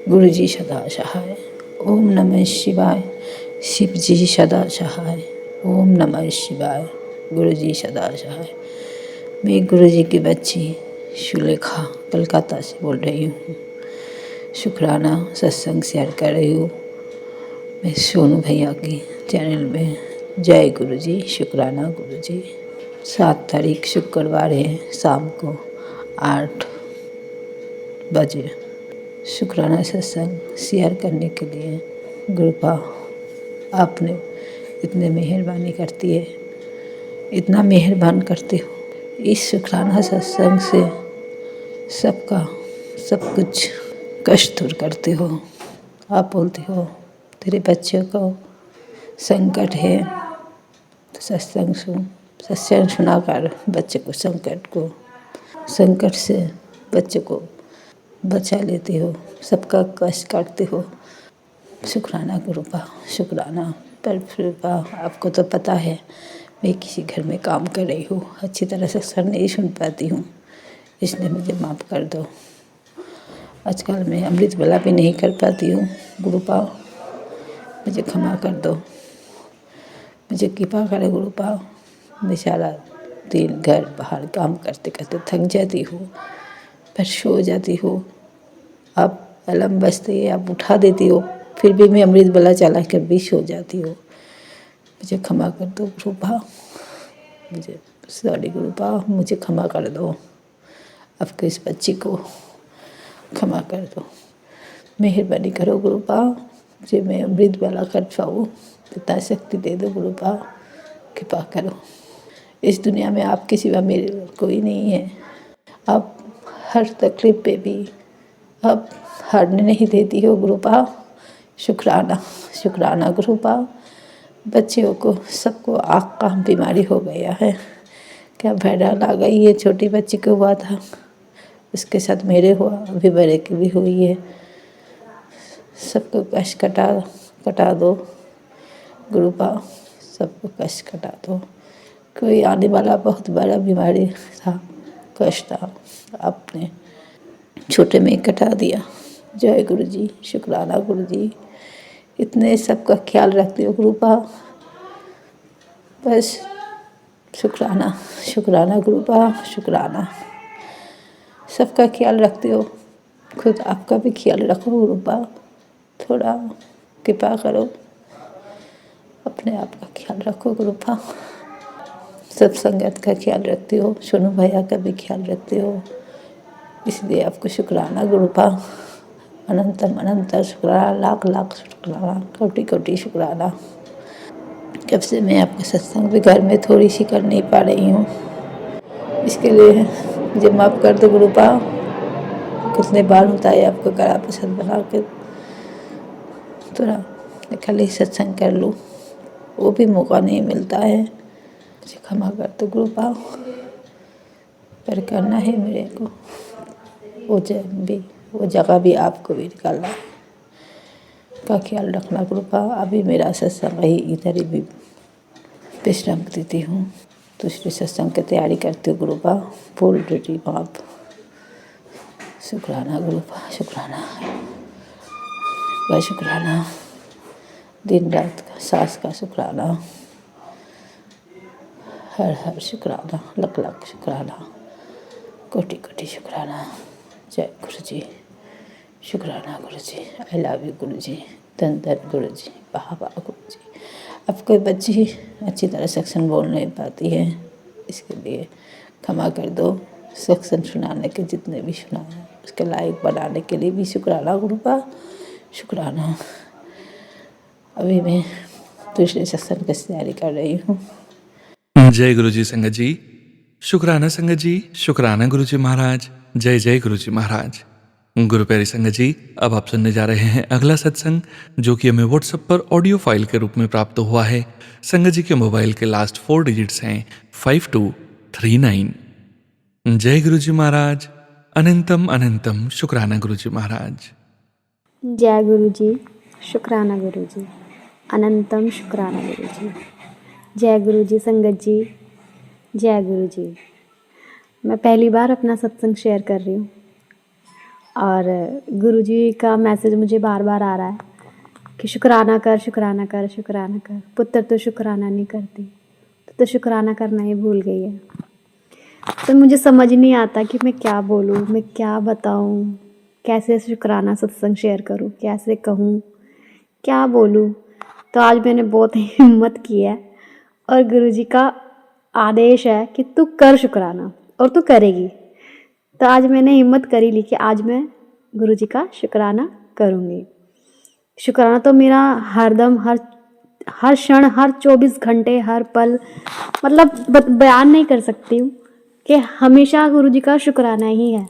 गुरु जी सदा सहाय। ओम नमः शिवाय, शिव जी सदा सहाय। ओम नमः शिवाय, गुरु जी सदा सहाय। मैं गुरु जी की बच्ची सुलेखा कलकत्ता से बोल रही हूँ। शुक्राना सत्संग शेयर कर रही हूँ मैं सोनू भैया की चैनल में। जय गुरु जी, शुक्राना गुरु जी। 7 तारीख शुक्रवार है, शाम को 8 बजे शुक्राना सत्संग शेयर करने के लिए कृपा आपने इतने मेहरबानी करती है, इतना मेहरबान करते हो। इस शुक्राना सत्संग से सबका सब कुछ कष्ट दूर करते हो। आप बोलते हो तेरे बच्चों को संकट है तो सत्संग सुनाकर बच्चे को संकट से बच्चे को बचा लेते हो, सबका कष्ट काटते हो। शुक्राना गुरुपा, शुक्राना। पर गुरुपा, आपको तो पता है मैं किसी घर में काम कर रही हूँ, अच्छी तरह से सत्संग नहीं सुन पाती हूँ, इसलिए मुझे माफ़ कर दो। आजकल मैं अमृत वेला भी नहीं कर पाती हूँ। गुरुपा मुझे क्षमा कर दो, मुझे कृपा करे गुरुपा। मैं सारा दिन घर बाहर काम करते करते थक जाती हूँ, पर सो जाती हूँ। आप अलार्म बजते ही आप उठा देती हो, फिर भी मैं अमृत वेला चला कर भी सो जाती हूँ। मुझे क्षमा कर दो गुरुपा, मुझे सॉरी गुरुपा, मुझे क्षमा कर दो। आपके इस बच्ची को क्षमा कर दो, मेहरबानी करो गुरुपा, मुझे मैं अमृत वेला कर पाऊँ, इतना शक्ति दे दो गुरुपा, कृपा करो। इस दुनिया में आपके सिवा मेरे कोई नहीं है। आप हर तकलीफ पे भी आप हारने नहीं देती हो गुरुपा। शुक्राना, शुक्राना गुरुपा। बच्चियों को सबको आँख का बीमारी हो गया है, क्या वायरल आ गई है। छोटी बच्ची को हुआ था, उसके साथ मेरे हुआ, अभी बड़े की भी हुई है। सबको कष्ट कटा दो गुरुपा, सबको कष्ट कटा दो। कोई आने वाला बहुत बड़ा बीमारी था, कष्ट था, आपने छोटे में कटा दिया। जय गुरु जी, शुक्राना गुरु जी। इतने सबका ख्याल रखते हो गुरुपा, बस शुक्राना, शुक्राना गुरुपा, शुक्राना। सबका ख्याल रखते हो, खुद आपका भी ख्याल रखो गुरुपा। थोड़ा कृपा करो, अपने आप का ख्याल रखो गुरुपा। सब संगत का ख्याल रखते हो, सोनू भैया का भी ख्याल रखते हो, इसलिए आपको शुक्राना गुरुपा। अनंतम अनंत शुक्राना, लाख लाख शुक्राना, कोटि कोटि शुक्राना। कब से मैं आपका सत्संग भी घर में थोड़ी सी कर नहीं पा रही हूँ, इसके लिए मुझे माफ़ कर दो गुरुपा। कितने बार होता है आपको कड़ा प्रसाद बना के थोड़ा खाली सत्संग कर लूँ, वो भी मौका नहीं मिलता है। मुझे क्षमा कर दो गुरुपा, पर करना है मेरे को। वो जगह भी आपको भी निकालना है, का ख्याल रखना गुरुपा। अभी मेरा सत्संग ही इधर ही भी विश्राम देती हूँ, दूसरे सत्संग की तैयारी करती हूँ गुरुपा। बोल रही हूँ आप शुक्राना गुरुपा, शुक्राना बस, शुक्राना दिन रात का सांस का शुक्राना, हर हर शुक्राना, लख लख शुक्राना, कोटि कोटि शुक्राना। जय गुरु जी, शुक्राना गुरु जी, आई लव यू गुरु जी, धन धन गुरु जी, वाह वाह गुरु जी। अब कोई बच्ची अच्छी तरह सत्संग बोल नहीं पाती है, इसके लिए क्षमा कर दो। सत्संग सुनाने के जितने भी सुनाए उसके लायक बनाने के लिए भी शुक्राना गुरुपा, शुक्राना। अभी मैं दूसरे सत्संग की तैयारी कर रही हूँ। जय गुरु जी संगत जी, शुक्राना संगत जी, शुक्राना गुरु जी महाराज, जय जय गुरु जी महाराज। गुरु प्यारी संगत जी, अब आप सुनने जा रहे हैं अगला सत्संग, जो कि हमें व्हाट्सएप पर ऑडियो फाइल के रूप में प्राप्त हुआ है। संगत जी के मोबाइल के लास्ट 4 डिजिट्स हैं 5239। जय गुरु जी महाराज, अनंतम अनंतम शुक्राना गुरु जी महाराज। जय गुरु जी, शुक्राना गुरु जी, अनंतम शुक्राना गुरु जी। जय गुरु जी संगत जी, जय गुरु जी। मैं पहली बार अपना सत्संग शेयर कर रही हूँ और गुरु जी का मैसेज मुझे बार बार आ रहा है कि शुक्राना कर, शुक्राना कर, शुक्राना कर। पुत्र तो शुक्राना नहीं करती, तो शुक्राना करना ही भूल गई है। तो मुझे समझ नहीं आता कि मैं क्या बोलूँ, मैं क्या बताऊँ, कैसे शुक्राना सत्संग शेयर करूँ, कैसे कहूँ, क्या बोलूँ। तो आज मैंने बहुत हिम्मत की है और गुरुजी का आदेश है कि तू कर शुक्राना, और तू करेगी। तो आज मैंने हिम्मत करी ली कि आज मैं गुरुजी का शुक्राना करूँगी। शुक्राना तो मेरा हरदम, हर क्षण, हर 24 घंटे, हर पल, मतलब बयान नहीं कर सकती हूँ कि हमेशा गुरुजी का शुक्राना ही है,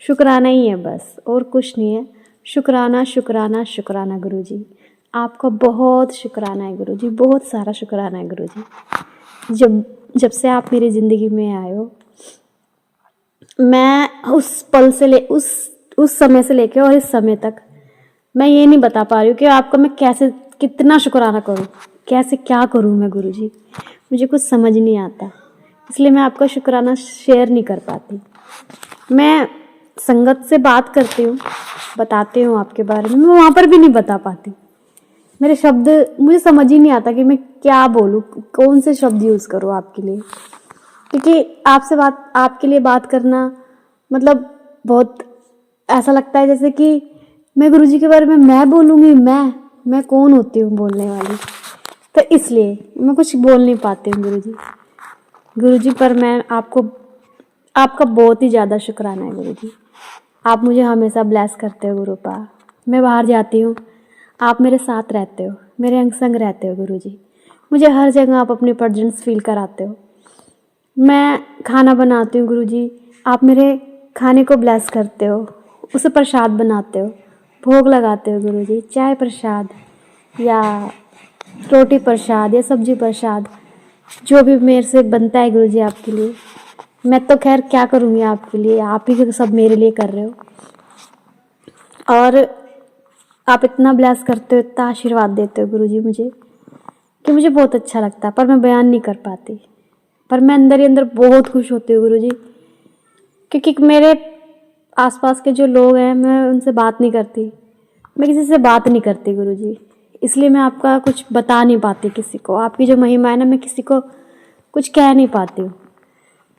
शुक्राना ही है बस, और कुछ नहीं है। शुक्राना शुक्राना शुक्राना गुरुजी, आपका बहुत शुक्राना है गुरुजी, बहुत सारा शुक्राना है गुरुजी। जब से आप मेरी ज़िंदगी में आए हो, मैं उस पल से उस समय से लेके और इस समय तक मैं ये नहीं बता पा रही हूँ कि आपका मैं कैसे, कितना शुक्राना करूँ, कैसे क्या करूँ मैं गुरुजी, मुझे कुछ समझ नहीं आता। इसलिए मैं आपका शुक्राना शेयर नहीं कर पाती। मैं संगत से बात करती हूँ, बताती हूँ आपके बारे में, मैं वहाँ पर भी नहीं बता पाती। मेरे शब्द, मुझे समझ ही नहीं आता कि मैं क्या बोलूँ, कौन से शब्द यूज़ करूँ आपके लिए, क्योंकि आपके लिए बात करना मतलब बहुत ऐसा लगता है जैसे कि मैं गुरुजी के बारे में मैं बोलूँगी, मैं कौन होती हूँ बोलने वाली। तो इसलिए मैं कुछ बोल नहीं पाती हूँ गुरुजी पर मैं आपका बहुत ही ज़्यादा शुक्राना है गुरुजी। आप मुझे हमेशा ब्लेस करते हो गुरुपा। मैं बाहर जाती हूँ, आप मेरे साथ रहते हो, मेरे अंग संग रहते हो गुरुजी। मुझे हर जगह आप अपनी प्रेजेंस फील कराते हो। मैं खाना बनाती हूँ गुरुजी, आप मेरे खाने को ब्लेस करते हो, उसे प्रसाद बनाते हो, भोग लगाते हो गुरुजी, चाय प्रसाद या रोटी प्रसाद या सब्जी प्रसाद, जो भी मेरे से बनता है गुरुजी आपके लिए। मैं तो खैर क्या करूँगी आपके लिए, आप ही सब मेरे लिए कर रहे हो। और आप इतना ब्लेस करते हो, इतना आशीर्वाद देते हो गुरुजी मुझे, कि मुझे बहुत अच्छा लगता है, पर मैं बयान नहीं कर पाती। पर मैं अंदर ही अंदर बहुत खुश होती हूँ गुरुजी, क्योंकि मेरे आसपास के जो लोग हैं, मैं उनसे बात नहीं करती, मैं किसी से बात नहीं करती गुरुजी। इसलिए मैं आपका कुछ बता नहीं पाती किसी को, आपकी जो महिमा है ना, मैं किसी को कुछ कह नहीं पाती हूँ।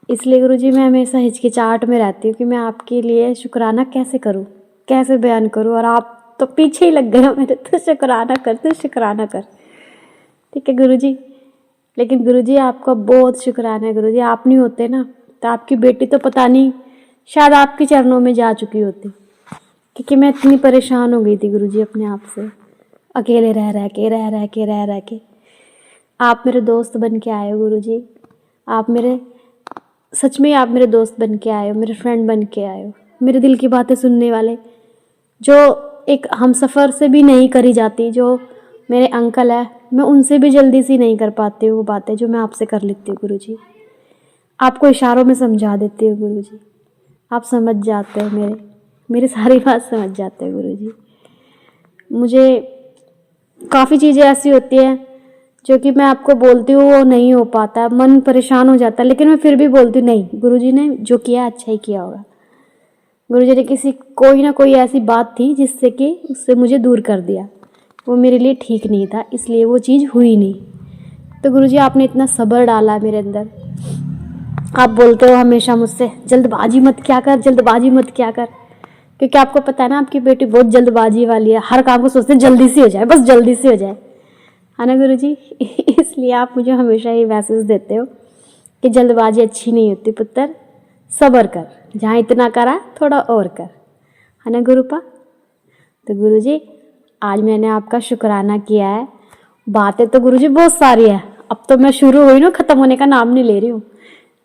इसलिए गुरुजी मैं हमेशा हिचकिचाहट में रहती हूँ कि मैं आपके लिए शुक्राना कैसे करूँ, कैसे बयान करूँ। और आप तो पीछे ही लग गए हो मेरे, तो शुक्राना कर, तो शुक्राना कर। ठीक है गुरुजी, लेकिन गुरुजी आपका बहुत शुक्राना है गुरुजी। आप नहीं होते ना तो आपकी बेटी तो पता नहीं, शायद आपके चरणों में जा चुकी होती, क्योंकि मैं इतनी परेशान हो गई थी गुरुजी अपने आप से, अकेले रह के। आप मेरे दोस्त बन के आए हो गुरुजी, आप मेरे, सच में आप मेरे दोस्त बन के आए हो, मेरे फ्रेंड बन के आए हो, मेरे दिल की बातें सुनने वाले, जो एक हमसफ़र से भी नहीं करी जाती। जो मेरे अंकल है, मैं उनसे भी जल्दी सी नहीं कर पाती हूँ वो बातें जो मैं आपसे कर लेती हूँ गुरुजी। आपको इशारों में समझा देती हूँ गुरुजी, आप समझ जाते हो, मेरी सारी बात समझ जाते हो गुरुजी। मुझे काफ़ी चीज़ें ऐसी होती हैं जो कि मैं आपको बोलती हूँ, वो नहीं हो पाता, मन परेशान हो जाता है, लेकिन मैं फिर भी बोलती हूँ नहीं, गुरुजी ने जो किया अच्छा ही किया होगा। गुरुजी ने कोई ना कोई ऐसी बात थी जिससे कि उससे मुझे दूर कर दिया। वो मेरे लिए ठीक नहीं था, इसलिए वो चीज़ हुई नहीं। तो गुरुजी आपने इतना सब्र डाला मेरे अंदर। आप बोलते हो हमेशा मुझसे जल्दबाजी मत क्या कर, जल्दबाजी मत क्या कर, क्योंकि आपको पता है ना आपकी बेटी बहुत जल्दबाजी वाली है। हर काम को सोचते हैं जल्दी से हो जाए, बस जल्दी से हो जाए, है ना गुरुजी। इसलिए आप मुझे हमेशा ये मैसेज देते हो कि जल्दबाजी अच्छी नहीं होती पुत्र, सब्र कर, जहाँ इतना करा थोड़ा और कर, है ना गुरुपा। तो गुरुजी आज मैंने आपका शुक्राना किया है। बातें तो गुरुजी बहुत सारी है, अब तो मैं शुरू हुई ना, ख़त्म होने का नाम नहीं ले रही हूँ,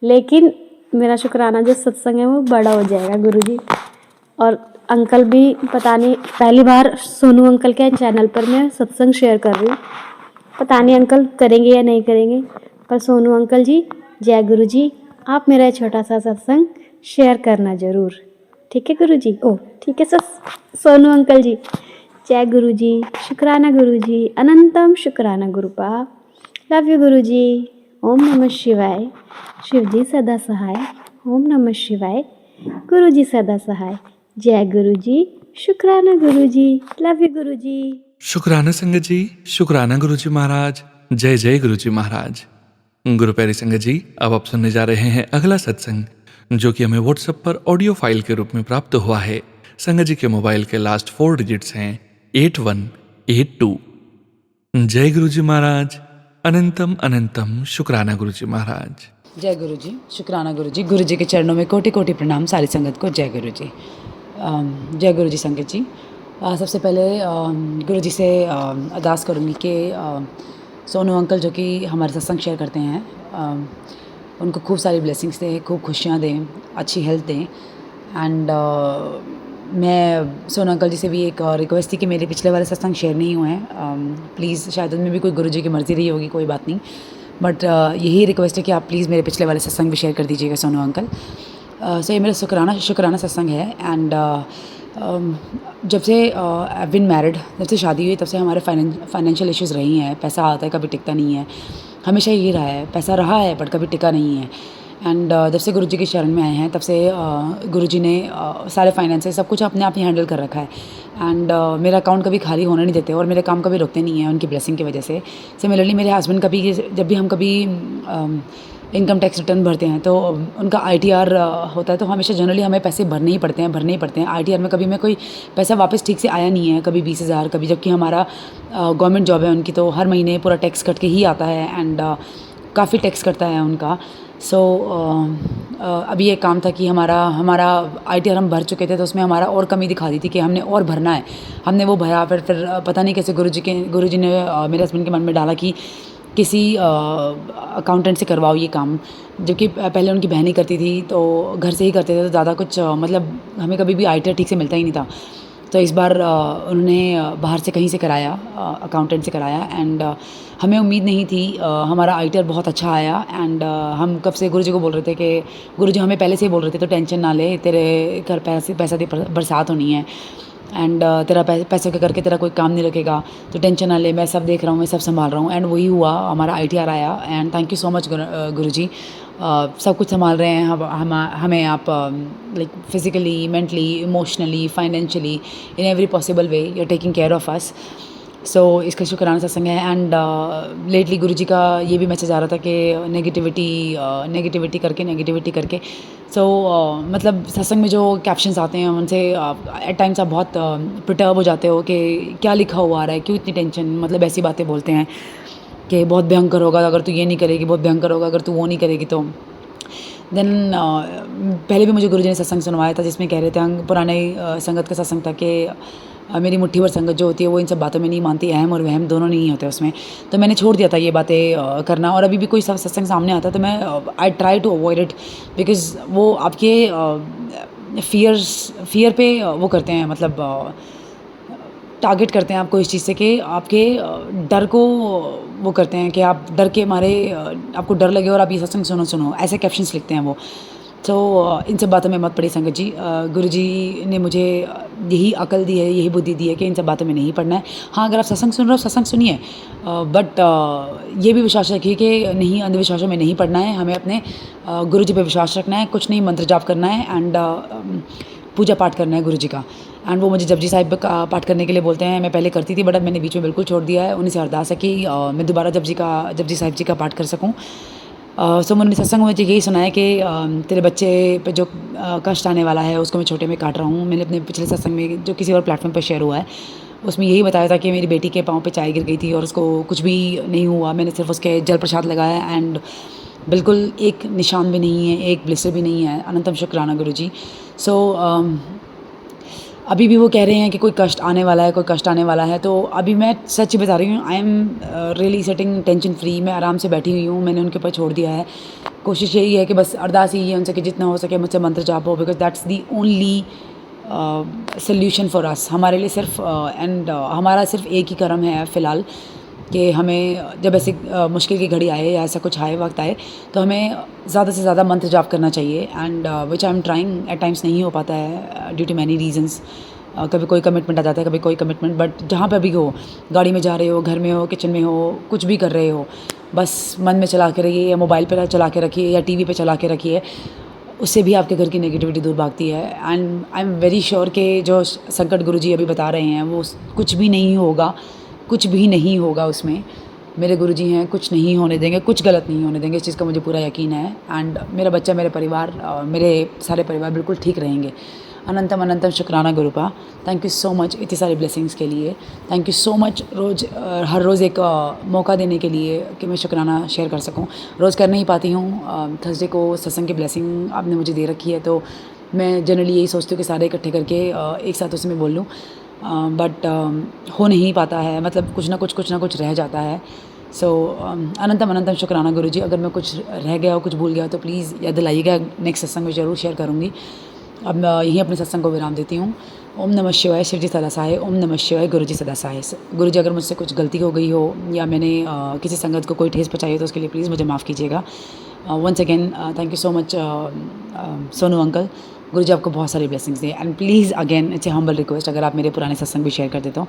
लेकिन मेरा शुक्राना जो सत्संग है वो बड़ा हो जाएगा गुरुजी। और अंकल भी पता नहीं, पहली बार सोनू अंकल के चैनल पर मैं सत्संग शेयर कर रही हूँ, पता नहीं अंकल करेंगे या नहीं करेंगे, पर सोनू अंकल जी, जय गुरु जी, आप मेरा ये छोटा सा सत्संग शेयर करना ज़रूर, ठीक है गुरु जी। ओ ठीक है सोनू अंकल जी, जय गुरु जी, शुक्राना गुरु जी, अनंतम शुक्राना गुरुपा, लव यू गुरु जी। ओम नमः शिवाय, शिव जी सदा सहाय, ओम नमः शिवाय, गुरु जी सदा सहाय, जय गुरु जी, शुक्राना गुरु जी, लव यू गुरु जी। शुक्राना संगत जी, शुक्राना गुरु जी महाराज, जय जय गुरु जी महाराज। गुरु प्यारी संगत जी, अब आप सुनने जा रहे हैं अगला सत्संग जो कि हमें व्हाट्सएप पर ऑडियो फाइल के रूप में प्राप्त हुआ है। संगत जी के मोबाइल के लास्ट 4 डिजिट्स हैं 8182। जय गुरु जी महाराज, अनंतम अनंतम शुक्राना गुरु जी महाराज। जय गुरु जी, शुक्राना गुरु जी। गुरु जी के चरणों में कोटि कोटि प्रणाम सारी संगत को। जय गुरु जी। जय गुरु जी संगत जी। सबसे पहले गुरु जी से अरदास करूँगी कि सोनू अंकल जो कि हमारे सत्संग शेयर करते हैं, उनको खूब सारी ब्लेसिंग्स दें, खूब खुशियाँ दें, अच्छी हेल्थ दें। एंड मैं सोनू अंकल जी से भी एक रिक्वेस्ट थी कि मेरे पिछले वाले सत्संग शेयर नहीं हुए हैं, प्लीज़, शायद उनमें भी कोई गुरु जी की मर्ज़ी रही होगी, कोई बात नहीं, बट यही रिक्वेस्ट है कि आप प्लीज़ मेरे पिछले वाले सत्संग भी शेयर कर दीजिएगा सोनू अंकल। सो ये मेरा शुक्राना सत्संग है। एंड जब से आई बिन मैरिड, जब से शादी हुई तब से हमारे फाइनेंशियल इश्यूज़ रही हैं। पैसा आता है, कभी टिकता नहीं है, हमेशा यही रहा है, पैसा रहा है बट कभी टिका नहीं है। एंड जब से गुरुजी की शरण में आए हैं तब से गुरुजी ने सारे फाइनेंसेस सब कुछ अपने आप ही हैंडल कर रखा है। एंड मेरा अकाउंट कभी खाली होने नहीं देते और मेरे काम कभी रुकते नहीं हैं उनकी ब्लेसिंग की वजह से। सिमिलरली मेरे हस्बैंड कभी, जब भी हम कभी इनकम टैक्स रिटर्न भरते हैं तो उनका ITR होता है, तो हमेशा जनरली हमें पैसे भरने ही पड़ते हैं। ITR में कभी मैं कोई पैसा वापस ठीक से आया नहीं है, कभी 20,000, कभी, जबकि हमारा गवर्नमेंट जॉब है उनकी, तो हर महीने पूरा टैक्स कट के ही आता है। एंड काफ़ी टैक्स कटता है उनका। सो अभी एक काम था कि हमारा ITR हम भर चुके थे, तो उसमें हमारा और कमी दिखा दी थी कि हमने और भरना है। हमने वो भरा, फिर पता नहीं कैसे गुरुजी ने मेरे हस्बैंड के मन में डाला कि किसी अकाउंटेंट से करवाओ ये काम, जबकि पहले उनकी बहन ही करती थी, तो घर से ही करते थे, तो ज़्यादा कुछ मतलब हमें कभी भी ITR ठीक से मिलता ही नहीं था। तो इस बार उन्होंने बाहर से कहीं से कराया, अकाउंटेंट से कराया। एंड हमें उम्मीद नहीं थी, हमारा ITR बहुत अच्छा आया। एंड हम कब से गुरुजी को बोल रहे थे कि गुरुजी हमें पहले से ही बोल रहे थे, तो टेंशन ना ले, तेरे घर पैसा की बरसात होनी है। एंड तेरा पैसे के करके तेरा कोई काम नहीं रखेगा, तो टेंशन ना ले, मैं सब देख रहा हूँ, मैं सब संभाल रहा हूँ। एंड वही हुआ, हमारा ITR आया। And thank you so much Guruji, सब कुछ संभाल रहे हैं हमें आप, like physically, mentally, emotionally, financially, in every possible way you are taking care of us. सो इसका शुक्राना सत्संग है। एंड लेटली गुरुजी का ये भी मैसेज आ रहा था कि नेगेटिविटी करके सो मतलब सत्संग में जो कैप्शंस आते हैं उनसे एट टाइम्स आप बहुत परटर्ब हो जाते हो कि क्या लिखा हुआ आ रहा है, क्यों इतनी टेंशन, मतलब ऐसी बातें बोलते हैं कि बहुत भयंकर होगा अगर तू ये नहीं करेगी, बहुत भयंकर होगा अगर तू वो नहीं करेगी। तो देन पहले भी मुझे गुरुजी ने सत्संग सुनवाया था जिसमें कह रहे थे, पुराने संगत का सत्संग था कि मेरी मुट्ठी भर संगत जो होती है वो इन सब बातों में नहीं मानती, अहम और वहम दोनों नहीं होते उसमें। तो मैंने छोड़ दिया था ये बातें करना। और अभी भी कोई सत्संग सामने आता तो मैं I try to avoid it, because वो आपके फियर पे वो करते हैं, मतलब टारगेट करते हैं आपको इस चीज़ से कि आपके डर को वो करते हैं कि आप डर के मारे आपको डर लगे और आप ये सत्संग सुनो, ऐसे कैप्शंस लिखते हैं वो। तो इन सब बातों में मत पड़ी संगत जी। गुरुजी ने मुझे यही अकल दी है, यही बुद्धि दी है कि इन सब बातों में नहीं पड़ना है। हाँ, अगर आप सत्संग सुन रहे हो सत्संग सुनिए, बट ये भी विश्वास रखिए कि नहीं, अंधविश्वासों में नहीं पड़ना है, हमें अपने गुरुजी पे विश्वास रखना है, कुछ नहीं मंत्र जाप करना है। एंड पूजा पाठ करना है गुरु जी का। एंड वो मुझे जपजी साहिब का पाठ करने के लिए बोलते हैं। मैं पहले करती थी बट अब मैंने बीच में बिल्कुल छोड़ दिया है। उन्हीं से अरदास है कि मैं दोबारा जपजी साहिब जी का पाठ कर सकूँ। सो मैंने सत्संग में मुझे यही सुना है कि तेरे बच्चे पे जो कष्ट आने वाला है उसको मैं छोटे में काट रहा हूँ। मैंने अपने पिछले सत्संग में जो किसी और प्लेटफॉर्म पर शेयर हुआ है उसमें यही बताया था कि मेरी बेटी के पाँव पे चाय गिर गई थी और उसको कुछ भी नहीं हुआ। मैंने सिर्फ उसके जल प्रसाद लगाया एंड बिल्कुल एक निशान भी नहीं है, एक ब्लिसर भी नहीं है। अनंतम शुक्राना गुरु जी। सो अभी भी वो कह रहे हैं कि कोई कष्ट आने वाला है, कोई कष्ट आने वाला है। तो अभी मैं सच बता रही हूँ, I am really setting tension free. मैं आराम से बैठी हुई हूँ, मैंने उनके ऊपर छोड़ दिया है। कोशिश यही है कि बस अरदास यही है उनसे कि जितना हो सके मुझसे मंत्र जाप हो, because that's the only solution for us. हमारे लिए सिर्फ हमारा सिर्फ एक ही कर्म है फ़िलहाल कि हमें जब ऐसी मुश्किल की घड़ी आए या ऐसा कुछ आए वक्त आए तो हमें ज़्यादा से ज़्यादा मंत्र जाप करना चाहिए। And which I am trying, at times नहीं हो पाता है ड्यू टू मैनी रीजंस। कभी कोई कमिटमेंट आ जाता है, कभी कोई कमिटमेंट। बट जहाँ पे भी हो, गाड़ी में जा रहे हो, घर में हो, किचन में हो, कुछ भी कर रहे हो, बस मन में चला के रहिए या मोबाइल पे चला के रखिए या टीवी पे चला के रखिए। उससे भी आपके घर की नेगेटिविटी दूर भागती है। And I am very sure कि जो संकट गुरु जी अभी बता रहे हैं वो कुछ भी नहीं होगा, कुछ भी नहीं होगा उसमें। मेरे गुरुजी हैं, कुछ नहीं होने देंगे, कुछ गलत नहीं होने देंगे, इस चीज़ का मुझे पूरा यकीन है। एंड मेरा बच्चा, मेरे परिवार, मेरे सारे परिवार बिल्कुल ठीक रहेंगे। अनंतम अनंतम शुक्राना गुरुपा। थैंक यू सो मच इतनी सारी ब्लेसिंग्स के लिए। थैंक यू सो मच हर रोज़ एक मौका देने के लिए कि मैं शुक्राना शेयर कर सकूं। रोज़ कर नहीं पाती हूँ। थर्सडे को सत्संग की ब्लेसिंग आपने मुझे दे रखी है तो मैं जनरली यही सोचती हूँ कि सारे इकट्ठे करके एक साथ उसमें बोल लूँ। बट हो नहीं पाता है, मतलब कुछ ना कुछ रह जाता है। सो अनंतम अनंतम शुक्राना गुरु जी। अगर मैं कुछ रह गया हो, कुछ भूल गया हो तो प्लीज़ याद दिलाइएगा। नेक्स्ट सत्संग में ज़रूर शेयर करूँगी। अब मैं यहीं अपने सत्संग को विराम देती हूँ। ओम नमः शिवाय, शिव जी सदा सहाय। ओम नमः शिवाय, गुरु जी सदा सहाय। गुरु जी अगर मुझसे कुछ गलती हो गई हो या मैंने किसी संगत को कोई ठेस पहुँचाई हो तो उसके लिए प्लीज़ मुझे माफ़ कीजिएगा। Once again thank you so much Sonu uncle. Guru ji आपको बहुत सारी ब्लेसिंग्स दें। And please again it's a humble request, अगर आप मेरे पुराने सत्संग भी शेयर कर देते हो।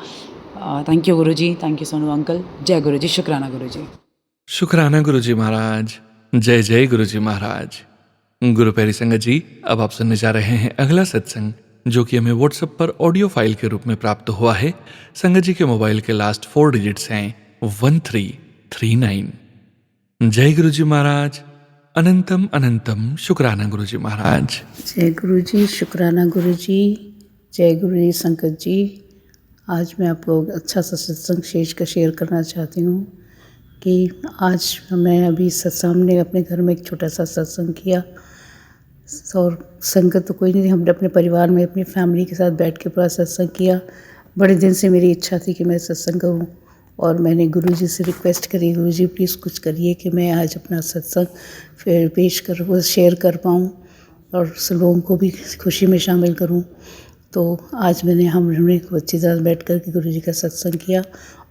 Thank you Guru ji, thank you Sonu uncle. जय गुरु जी, शुक्राना गुरु जी। शुक्राना गुरु जी महाराज। जय जय गुरु जी महाराज। गुरु प्यारी संगत जी, अब आप सुनने जा रहे हैं अगला सत्संग जो कि हमें व्हाट्सएप पर ऑडियो फाइल के रूप में प्राप्त हुआ है। संगत जी के मोबाइल के लास्ट 4 डिजिट्स हैं 1339। जय गुरु जी महाराज। अनंतम अनंतम शुक्राना गुरु जी महाराज। जय गुरु जी, शुक्राना गुरु जी। जय गुरु जी संकट जी। आज मैं आपको अच्छा सा सत्संग शेयर करना चाहती हूँ कि आज मैं अभी सामने अपने घर में एक छोटा सा सत्संग किया और संगत तो कोई नहीं, हमने अपने परिवार में अपनी फैमिली के साथ बैठ के पूरा सत्संग किया। बड़े दिन से मेरी इच्छा थी कि मैं सत्संग करूँ और मैंने गुरुजी से रिक्वेस्ट करी, गुरुजी प्लीज़ कुछ करिए कि मैं आज अपना सत्संग फिर पेश कर शेयर कर पाऊँ और लोगों को भी खुशी में शामिल करूँ। तो आज हमने बच्चे साथ बैठ कर के गुरुजी का सत्संग किया।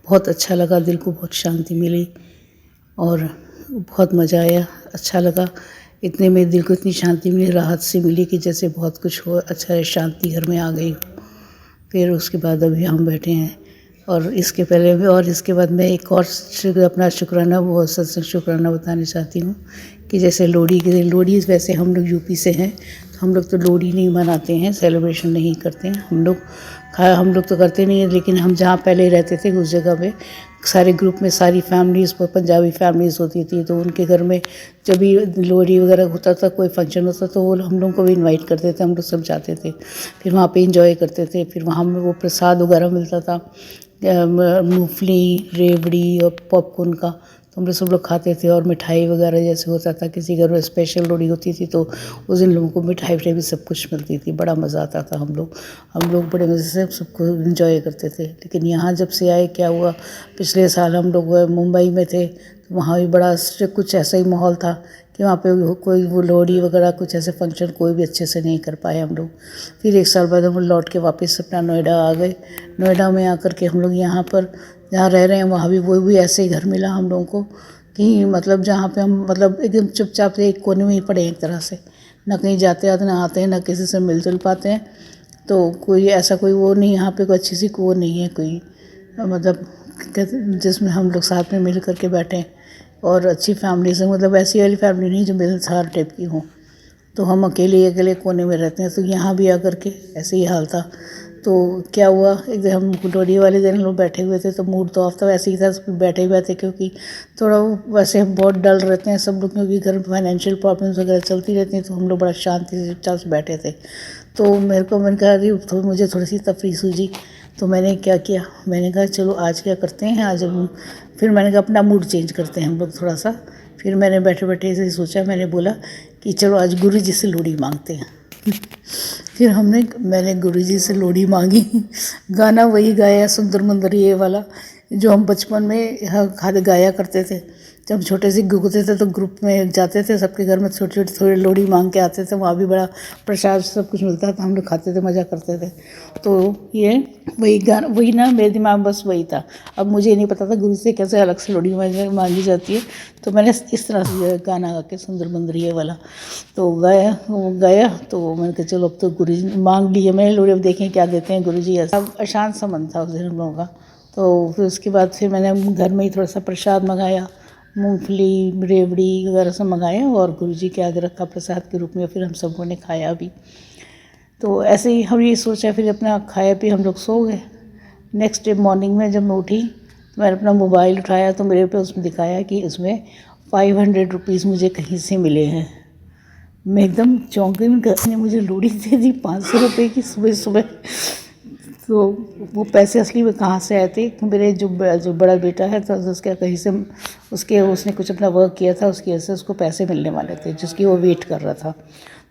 बहुत अच्छा लगा, दिल को बहुत शांति मिली और बहुत मज़ा आया, अच्छा लगा। इतने में दिल को इतनी शांति मिली, राहत से मिली कि जैसे बहुत कुछ हो, अच्छा शांति घर में आ गई। फिर उसके बाद अभी हम बैठे हैं और इसके पहले भी और इसके बाद मैं एक और अपना शुक्राना, वो सत्संग शुक्राना बताना चाहती हूँ कि जैसे लोहड़ी के दिन, लोहड़ी वैसे हम लोग यूपी से हैं तो हम लोग तो लोहड़ी नहीं मनाते हैं, सेलिब्रेशन नहीं करते हैं हम लोग तो करते नहीं हैं। लेकिन हम जहाँ पहले रहते थे उस जगह पे सारे ग्रुप में सारी फैमिलीज़, पंजाबी फैमिलीज़ होती थी तो उनके घर में जब भी लोहड़ी वगैरह होता था, कोई फंक्शन होता तो वो हम लोग को भी इनवाइट करते थे। हम लोग सब जाते थे, फिर वहाँ पे इंजॉय करते थे। फिर वहाँ में वो प्रसाद वगैरह मिलता था, मूंगफली, रेवड़ी और पॉपकॉर्न का, तो हम लोग सब लोग खाते थे। और मिठाई वगैरह जैसे होता था, किसी घर में स्पेशल लोहड़ी होती थी तो उस दिन लोगों को मिठाई भी सब कुछ मिलती थी। बड़ा मज़ा आता था। हम लोग बड़े मज़े से सबको इन्जॉय करते थे। लेकिन यहाँ जब से आए, क्या हुआ, पिछले साल हम लोग मुंबई में थे तो वहाँ भी बड़ा कुछ ऐसा ही माहौल था कि वहाँ पे कोई वो लोहड़ी वगैरह कुछ ऐसे फंक्शन कोई भी अच्छे से नहीं कर पाए हम लोग। फिर एक साल बाद हम लौट के वापस अपना नोएडा आ गए। नोएडा में आकर के हम लोग यहाँ पर जहाँ रह रहे हैं वहाँ भी वो भी ऐसे ही घर मिला हम लोगों को कि मतलब जहाँ पे हम मतलब एकदम चुपचाप से एक कोने में ही पड़े, एक तरह से ना कहीं जाते आते ना आते हैं, ना किसी से मिलजुल पाते हैं। तो कोई ऐसा कोई वो नहीं, यहाँ पे कोई अच्छी सी वो नहीं है कोई, मतलब जिसमें हम लोग साथ में मिल करके बैठें और अच्छी फैमिली से, मतलब ऐसी वाली फैमिली नहीं जो मिलनसार टाइप की हो। तो हम अकेले अकेले कोने में रहते हैं। तो यहाँ भी आकर के ऐसे ही हाल था। तो क्या हुआ, एक दिन हम लोहड़ी वाले दिन हम लोग बैठे हुए थे, तो मूड तो ऑफ था, वैसे ही था, बैठे हुए थे, क्योंकि थोड़ा वैसे बहुत डल रहते हैं सब लोग, क्योंकि घर में फाइनेंशियल प्रॉब्लम्स वगैरह चलती रहती हैं। तो हम लोग बड़ा शांति से चुपचाप से बैठे थे। तो मैंने कहा अरे तो मुझे थोड़ी सी तफरीह सूझी। तो मैंने क्या किया, मैंने कहा चलो आज क्या करते हैं, आज हम फिर मैंने कहा अपना मूड चेंज करते हैं हम लोग थोड़ा सा। फिर मैंने बैठे बैठे ऐसे ही सोचा, मैंने बोला कि चलो आज गुरु जी से लोहड़ी मांगते हैं। फिर मैंने गुरुजी से लोहड़ी मांगी। गाना वही गाया, सुंदर मंदर ये वाला, जो हम बचपन में खाली गाया करते थे। जब छोटे से होते थे तो ग्रुप में जाते थे, सबके घर में छोटे छोटे थोड़ी लोहड़ी मांग के आते थे। वहाँ भी बड़ा प्रसाद सब कुछ मिलता था, हम लोग खाते थे, मज़ा करते थे। तो ये वही गाना, वही ना मेरे दिमाग में बस वही था। अब मुझे नहीं पता था गुरु से कैसे अलग से लोहड़ी मांगी जाती है। तो मैंने इस तरह से गाना गा के सुंदर मंदर ये वाला तो गाया। तो मैंने कहा चलो अब तो गुरु जी मांग लिए मैंने लोहड़ी, अब देखें क्या देते हैं गुरु जी। ऐसा अशांत सा मन था उस दिन हम लोगों का। तो फिर उसके बाद फिर मैंने घर में ही थोड़ा सा प्रसाद मंगाया, मूंगफली रेवड़ी वगैरह सब मंगाया, और गुरु जी के आगे रखा प्रसाद के रूप में। फिर हम सबों ने खाया भी। तो ऐसे ही हम ये सोचा, फिर अपना खाया पी हम लोग सो गए। नेक्स्ट डे मॉर्निंग में जब मैं उठी तो मैंने अपना मोबाइल उठाया, तो मेरे पे उसमें दिखाया कि इसमें 500 रुपीज़ मुझे कहीं से मिले हैं। मैं एकदम चौंकी में, घर ने मुझे लोहड़ी दे दी 500 रुपये की सुबह सुबह। तो वो पैसे असली में कहाँ से आए थे, मेरे जो बड़ा बेटा है तो उसका कहीं से उसने कुछ अपना वर्क किया था, उसकी वजह से उसको पैसे मिलने वाले थे, जिसकी वो वेट कर रहा था।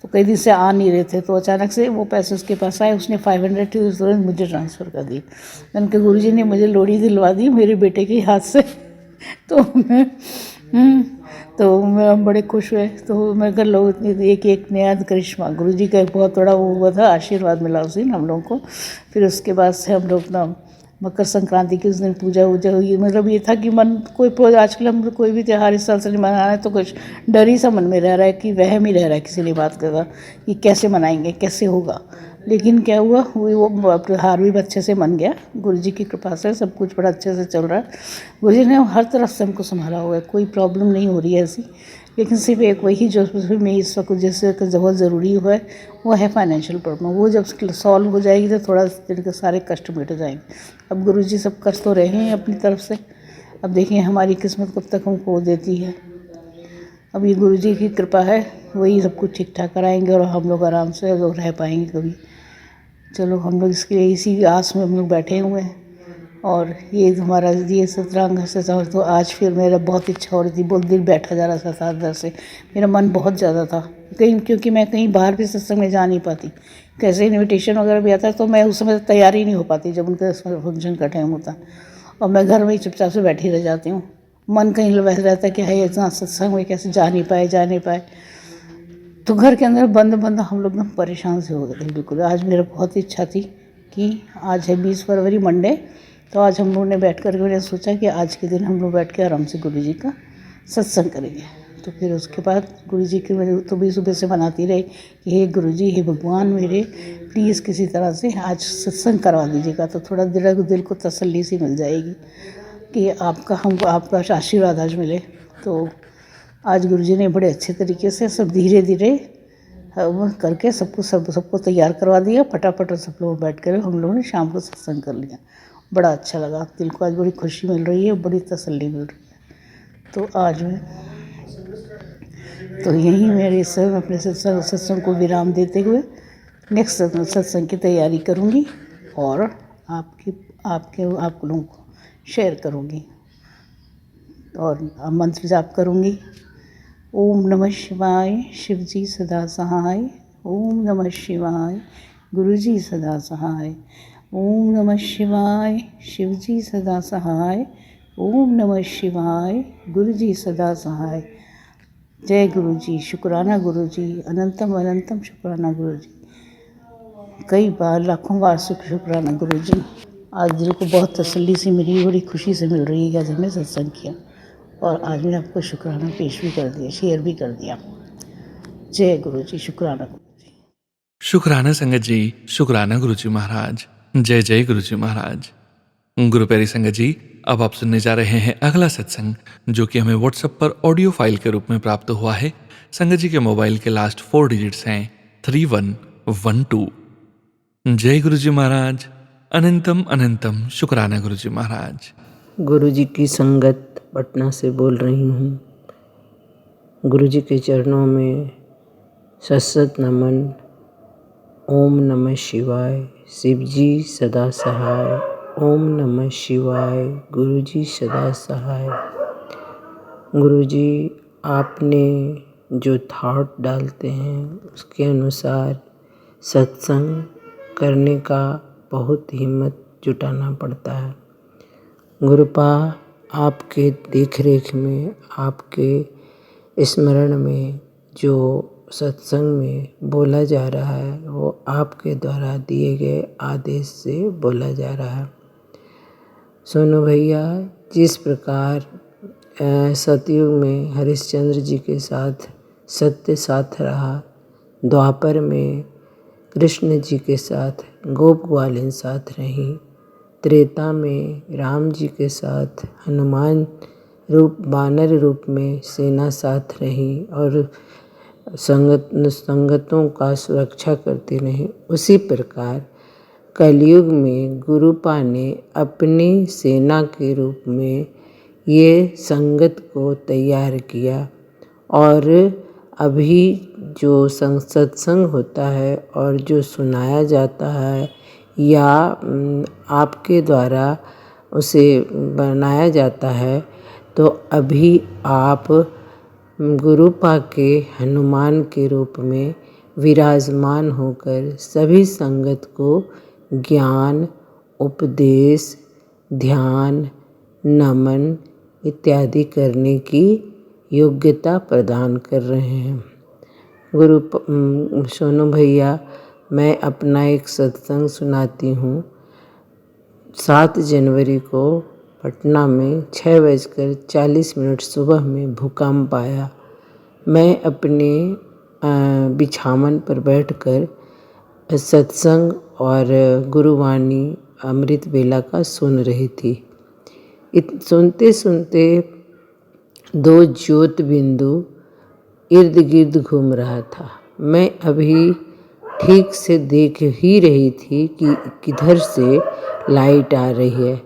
तो कई दिन से आ नहीं रहे थे, तो अचानक से वो पैसे उसके पास आए। उसने 500 थी उस तुरंत मुझे ट्रांसफ़र कर दी। मैंने कहा गुरुजी ने मुझे लोहड़ी दिलवा दी मेरे बेटे के हाथ से। तो मैं बड़े खुश हुए। तो मैं कर लो एक नया करिश्मा गुरुजी का एक बहुत बड़ा वो हुआ था, आशीर्वाद मिला उस दिन हम लोगों को। फिर उसके बाद से हम लोग ना मकर संक्रांति के उस दिन पूजा वूजा हुई। मतलब ये था कि मन आजकल हम कोई भी त्यौहार इस साल से नहीं मना रहे, तो कुछ डर ही सा मन में रह रहा है, कि वहम ही रह रहा है, किसी ने बात कर रहा कि कैसे मनाएंगे, कैसे होगा। लेकिन क्या हुआ, वो त्यौहार भी अच्छे से मन गया। गुरुजी की कृपा से सब कुछ बड़ा अच्छे से चल रहा है। गुरुजी ने हर तरफ से हमको संभाला हुआ है, कोई प्रॉब्लम नहीं हो रही है ऐसी। लेकिन सिर्फ एक वही जो मैं इस वक्त जैसे बहुत ज़रूरी हुआ है वो है फाइनेंशियल प्रॉब्लम। वो जब सॉल्व हो जाएगी तो थोड़ा दिन के सारे कष्ट मिट जाएंगे। अब गुरुजी सब कष्ट तो रहे हैं अपनी तरफ से। अब देखिए हमारी किस्मत कब तक हमको देती है। अब ये गुरुजी की कृपा है, वही सब कुछ ठीक ठाक कराएंगे और हम लोग आराम से रह पाएंगे कभी। चलो हम लोग इसके लिए इसी आस में हम लोग बैठे हुए हैं। और ये हमारा ये 17 अगस्त से तो आज फिर मेरा बहुत इच्छा हो रही थी, बहुत दिल बैठा जा रहा था अंदर से, मेरा मन बहुत ज़्यादा था कहीं, क्योंकि मैं कहीं बाहर भी सत्संग में जा नहीं पाती। कैसे इनविटेशन वगैरह भी आता तो मैं उस समय तैयारी नहीं हो पाती जब उनके फंक्शन का टाइम होता, और मैं घर में ही चुपचाप से बैठी रह जाती हूँ। मन कहीं वैसे रहता है कि है इतना सत्संग में कैसे जा नहीं पाए। तो घर के अंदर बंद हम लोग एकदम परेशान से हो गए थे बिल्कुल। आज मेरा बहुत इच्छा थी कि आज है 20 फरवरी मंडे, तो आज हम लोगों ने बैठ कर मैंने सोचा कि आज के दिन हम लोग बैठ के आराम से गुरु जी का सत्संग करेंगे। तो फिर उसके बाद गुरु जी की मैंने तो भी सुबह से मनाती रही कि हे गुरु जी, हे भगवान मेरे, प्लीज़ किसी तरह से आज सत्संग करवा दीजिएगा, तो थोड़ा दिल को तसल्ली सी मिल जाएगी कि आपका आशीर्वाद आज मिले। तो आज गुरुजी ने बड़े अच्छे तरीके से सब धीरे धीरे करके सबको तैयार करवा दिया फटाफट, और सब लोग बैठ कर हम लोगों ने शाम को सत्संग कर लिया। बड़ा अच्छा लगा, दिल को आज बड़ी खुशी मिल रही है, बड़ी तसल्ली मिल रही है। तो आज मैं तो यही मेरे सब अपने सत्संग को विराम देते हुए नेक्स्ट सत्संग की तैयारी करूँगी और आप लोगों को शेयर करूँगी और मंत्र जाप करूँगी। ओम नमः शिवाय, शिव जी सदा सहाय। ओम नमः शिवाय, गुरु जी सदा सहाय। ओम नमः शिवाय, शिव जी सदा सहाय। ओम नमः शिवाय, गुरु जी सदा सहाय। जय गुरु जी, शुक्राना गुरु जी, अनंतम अनंतम शुक्राना गुरु जी। कई बार लाखों बार शुक्राना गुरु जी। आज दिल को बहुत तसल्ली से मिली, बड़ी खुशी से मिल रही है। आज हमने सत्संग किया और आज मैंने आपको शुक्राना पेश भी कर दिया, शेयर भी कर दिया। जय गुरु जी, शुक्राना गुरु जी। शुक्राना संगत जी, शुक्राना गुरु जी महाराज। जय जय गुरु जी महाराज। गुरु प्यारी संगत जी, अब आप सुनने जा रहे हैं अगला सत्संग, जो कि हमें व्हाट्सएप पर ऑडियो फाइल के रूप में प्राप्त हुआ है। संगत जी के मोबाइल के लास्ट 4 डिजिट्स हैं 3112। जय गुरु जी महाराज। अनंतम अनंतम शुक्राना गुरु जी महाराज। गुरु जी की संगत पटना से बोल रही हूँ। गुरु जी के चरणों में सशत नमन। ओम नमः शिवाय। शिव जी सदा सहाय। ओम नमः शिवाय। गुरु जी सदा सहाय। गुरु जी आपने जो थॉट डालते हैं उसके अनुसार सत्संग करने का बहुत हिम्मत जुटाना पड़ता है। गुरुपा आपके देख रेख में, आपके स्मरण में जो सत्संग में बोला जा रहा है वो आपके द्वारा दिए गए आदेश से बोला जा रहा है। सोनू भैया, जिस प्रकार सतयुग में हरिश्चंद्र जी के साथ सत्य साथ रहा, द्वापर में कृष्ण जी के साथ गोप ग्वालिन साथ रही, त्रेता में राम जी के साथ हनुमान रूप वानर रूप में सेना साथ रही और संगतों का सुरक्षा करती रही, उसी प्रकार कलयुग में गुरुपा ने अपनी सेना के रूप में ये संगत को तैयार किया। और अभी जो सत्संग होता है और जो सुनाया जाता है या आपके द्वारा उसे बनाया जाता है, तो अभी आप गुरुपा के हनुमान के रूप में विराजमान होकर सभी संगत को ज्ञान, उपदेश, ध्यान, नमन इत्यादि करने की योग्यता प्रदान कर रहे हैं। सोनू भैया, मैं अपना एक सत्संग सुनाती हूँ। 7 जनवरी को पटना में 6:40 सुबह में भूकंप आया। मैं अपने बिछावन पर बैठकर सत्संग और गुरुवाणी अमृत वेला का सुन रही थी। सुनते सुनते 2 ज्योत बिंदु इर्द गिर्द घूम रहा था। मैं अभी ठीक से देख ही रही थी कि किधर से लाइट आ रही है।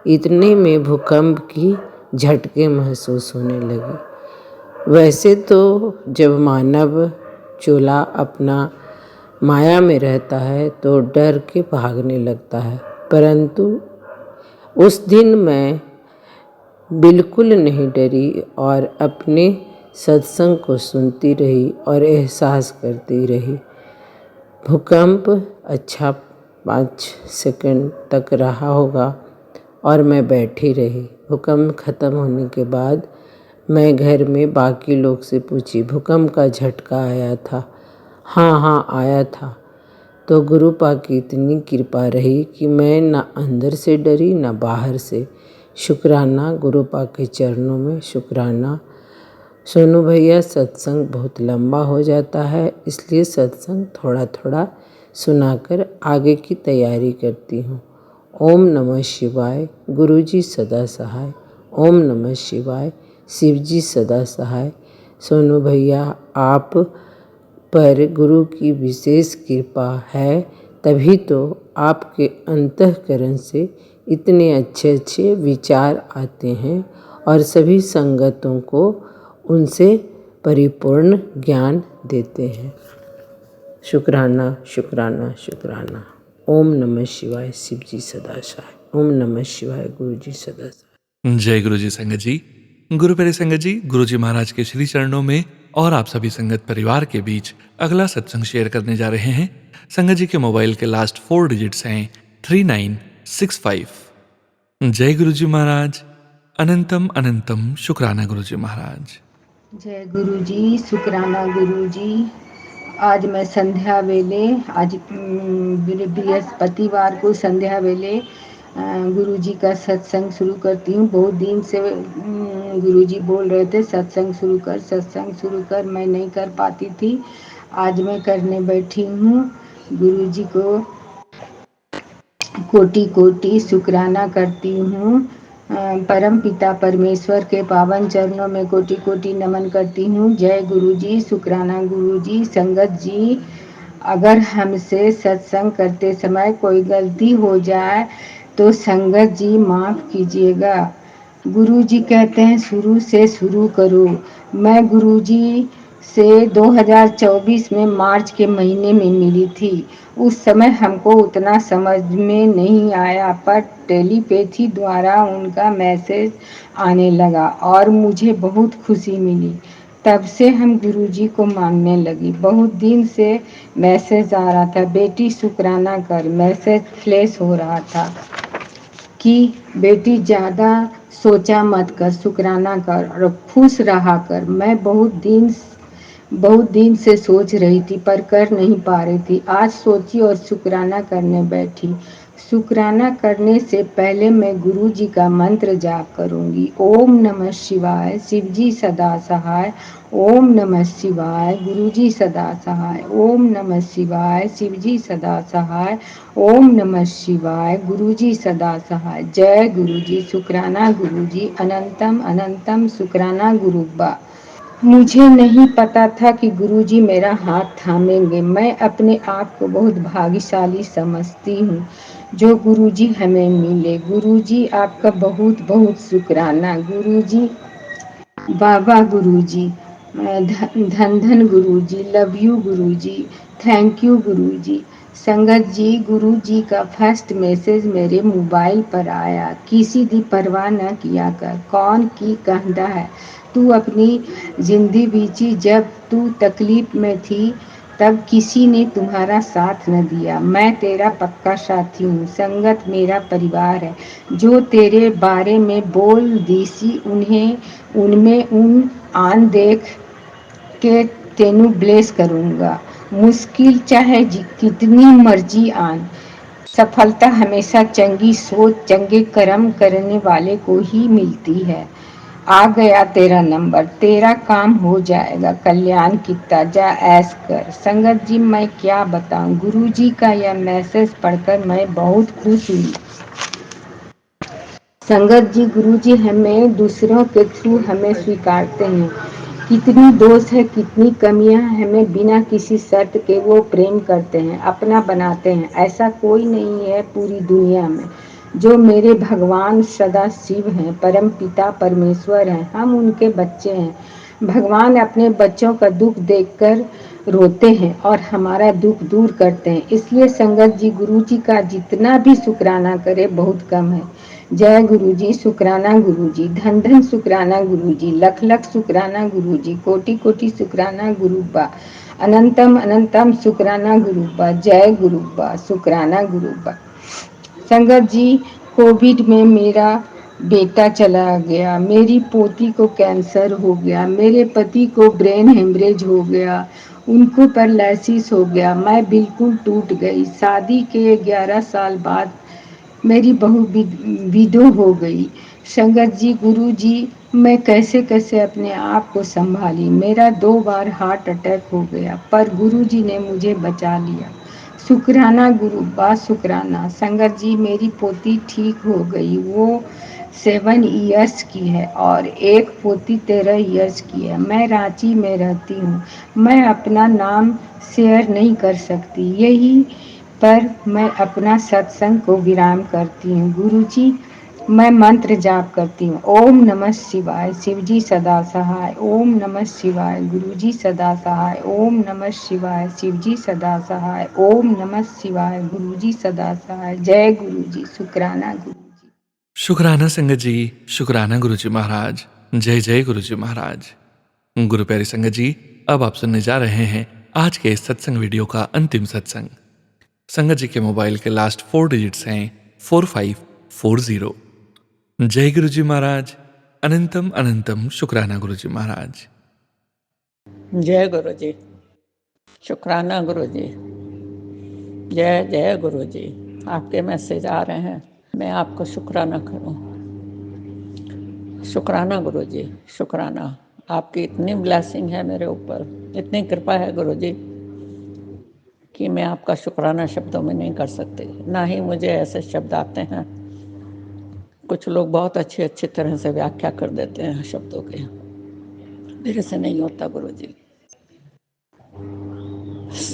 इतने में भूकंप की झटके महसूस होने लगे। वैसे तो जब मानव चोला अपना माया में रहता है तो डर के भागने लगता है, परंतु उस दिन मैं बिल्कुल नहीं डरी और अपने सत्संग को सुनती रही और एहसास करती रही। भूकंप अच्छा 5 सेकंड तक रहा होगा और मैं बैठी रही। भूकंप खत्म होने के बाद मैं घर में बाकी लोग से पूछी, भूकंप का झटका आया था? हाँ आया था। तो गुरुपा की इतनी कृपा रही कि मैं ना अंदर से डरी ना बाहर से। शुक्राना गुरुपा के चरणों में, शुक्राना। सोनू भैया, सत्संग बहुत लंबा हो जाता है, इसलिए सत्संग थोड़ा थोड़ा सुनाकर आगे की तैयारी करती हूँ। ओम नमः शिवाय। गुरु जी सदा सहाय। ओम नमः शिवाय। शिव जी सदा सहाय। सोनू भैया, आप पर गुरु की विशेष कृपा है, तभी तो आपके अंतःकरण से इतने अच्छे अच्छे विचार आते हैं और सभी संगतों को उनसे परिपूर्ण ज्ञान देते हैं। शुक्राना शुक्राना शुक्राना। ओम नमः शिवाय। शिव जी सदा सहाय। ओम नमः शिवाय। गुरु जी सदा सहाय। जय गुरु जी संगत जी। गुरु प्यारे संगत जी, गुरु जी महाराज के श्री चरणों में और आप सभी संगत परिवार के बीच अगला सत्संग शेयर करने जा रहे हैं। संगत जी के मोबाइल के लास्ट 4 डिजिट्स हैं 3965। जय गुरु जी महाराज। अनंतम अनंतम शुक्राना गुरु जी महाराज। जय गुरु जी, शुक्राना गुरु जी। आज मैं संध्या वेले, आज बृहस्पतिवार को संध्या वेले गुरु जी का सत्संग शुरू करती हूँ। बहुत दिन से गुरु जी बोल रहे थे सत्संग शुरू कर, मैं नहीं कर पाती थी। आज मैं करने बैठी हूँ। गुरु जी को कोटि कोटि शुक्राना करती हूँ। परम पिता परमेश्वर के पावन चरणों में कोटि कोटि नमन करती हूँ। जय गुरु जी, शुक्राना गुरु जी। संगत जी, अगर हमसे सत्संग करते समय कोई गलती हो जाए तो संगत जी माफ़ कीजिएगा। गुरु जी कहते हैं शुरू से शुरू करो। मैं गुरु जी से 2024 में मार्च के महीने में मिली थी। उस समय हमको उतना समझ में नहीं आया, पर टेलीपैथी द्वारा उनका मैसेज आने लगा और मुझे बहुत खुशी मिली। तब से हम गुरुजी को मानने लगी। बहुत दिन से मैसेज आ रहा था, बेटी शुक्राना कर। मैसेज फ्लैश हो रहा था कि बेटी ज़्यादा सोचा मत कर, शुक्राना कर और खुश रहा कर। मैं बहुत दिन से सोच रही थी पर कर नहीं पा रही थी। आज सोची और शुक्राना करने बैठी। शुक्राना करने से पहले मैं गुरु जी का मंत्र जाप करूंगी। ओम नमः शिवाय, शिव जी सदा सहाय। ओम नमः शिवाय, गुरु जी सदा सहाय। ओम नमः शिवाय, शिव जी सदा सहाय। ओम नमः शिवाय, गुरु जी सदा सहाय। जय गुरु जी, शुक्राना गुरु जी, अनंतम अनंतम शुक्राना गुरुब्बा। मुझे नहीं पता था कि गुरुजी मेरा हाथ थामेंगे। मैं अपने आप को बहुत भाग्यशाली समझती हूँ जो गुरुजी हमें मिले। गुरुजी आपका बहुत बहुत शुक्राना। गुरुजी, बाबा गुरुजी, धन धन Guruji, love you Guruji, thank you Guruji. संगत जी, गुरुजी का फर्स्ट मैसेज मेरे मोबाइल पर आया। किसी की परवाह न किया कर, कौन की कहता है। तू अपनी जिंदगी बीची, जब तू तकलीफ में थी तब किसी ने तुम्हारा साथ न दिया। मैं तेरा पक्का साथी हूँ। संगत मेरा परिवार है। जो तेरे बारे में बोल दीसी उनमें उन आन देख के तेनू ब्लेस करूँगा। मुश्किल चाहे कितनी मर्जी आन, सफलता हमेशा चंगी सोच चंगे कर्म करने वाले को ही मिलती है। आ गया तेरा नंबर, तेरा काम हो जाएगा। कल्याण कितना जा ऐश कर। संगत जी, मैं क्या बताऊं, गुरुजी का यह मैसेज पढ़कर मैं बहुत खुश हुई। संगत जी, गुरुजी हमें दूसरों के थ्रू हमें स्वीकारते हैं। कितनी दोष है, कितनी कमियां हैं, हमें बिना किसी शर्त के वो प्रेम करते हैं, अपना बनाते हैं। ऐसा कोई नहीं है पूरी दुनिया में। जो मेरे भगवान सदा शिव हैं, परम पिता परमेश्वर हैं, हम उनके बच्चे हैं। भगवान अपने बच्चों का दुख देखकर रोते हैं और हमारा दुख दूर करते हैं। इसलिए संगत जी, गुरु जी का जितना भी शुक्राना करे बहुत कम है। जय गुरु जी, शुक्राना गुरु जी, धन धन शुक्राना गुरु जी, लख लख शुक्राना गुरु जी, कोटि कोटि शुक्राना गुरुबा, अनंतम अनंतम शुक्राना गुरुबा। जय गुरुबा, शुक्राना गुरुबा। संगत जी, कोविड में मेरा बेटा चला गया, मेरी पोती को कैंसर हो गया, मेरे पति को ब्रेन हेमरेज हो गया, उनको पैरालिसिस हो गया। मैं बिल्कुल टूट गई। शादी के 11 साल बाद मेरी बहू विधो हो गई। संगत जी, गुरु जी, मैं कैसे कैसे अपने आप को संभाली। मेरा 2 बार हार्ट अटैक हो गया, पर गुरु जी ने मुझे बचा लिया। शुक्राना गुरुबा, शुक्राना। संगत जी, मेरी पोती ठीक हो गई। वो 7 इयर्स की है और एक पोती 13 इयर्स की है। मैं रांची में रहती हूँ। मैं अपना नाम शेयर नहीं कर सकती, यही पर मैं अपना सत्संग को विराम करती हूँ। गुरु जी, मैं मंत्र जाप करती हूँ। ओम नमः शिवाय, शिव जी सदा सहाय। ओम नमः शिवाय, गुरु जी सदा सहाय। ओम नमः शिवाय, शिव जी सदा सहाय। ओम नमः शिवाय, गुरु जी सदा सहाय। जय गुरु जी, शुक्राना गुरु जी। शुक्राना संगत जी, शुक्राना गुरु जी महाराज। जय जय गुरु जी महाराज। गुरु प्यारी संगत जी, अब आप सुनने जा रहे हैं आज के इस सत्संग वीडियो का अंतिम सत्संग। संगत जी के मोबाइल के लास्ट 4 डिजिट्स हैं 4540। जय गुरु जी महाराज, अनंतम अनंतम शुक्राना गुरु जी महाराज। जय गुरु जी, शुक्राना गुरु जी, जय जय गुरु जी। आपके मैसेज आ रहे हैं, मैं आपको शुक्राना करूं। शुक्राना गुरु जी, शुक्राना। आपकी इतनी ब्लेसिंग है मेरे ऊपर, इतनी कृपा है गुरु जी कि मैं आपका शुक्राना शब्दों में नहीं कर सकती, ना ही मुझे ऐसे शब्द आते हैं। कुछ लोग बहुत अच्छी तरह से व्याख्या कर देते हैं शब्दों के, मेरे से नहीं होता गुरुजी।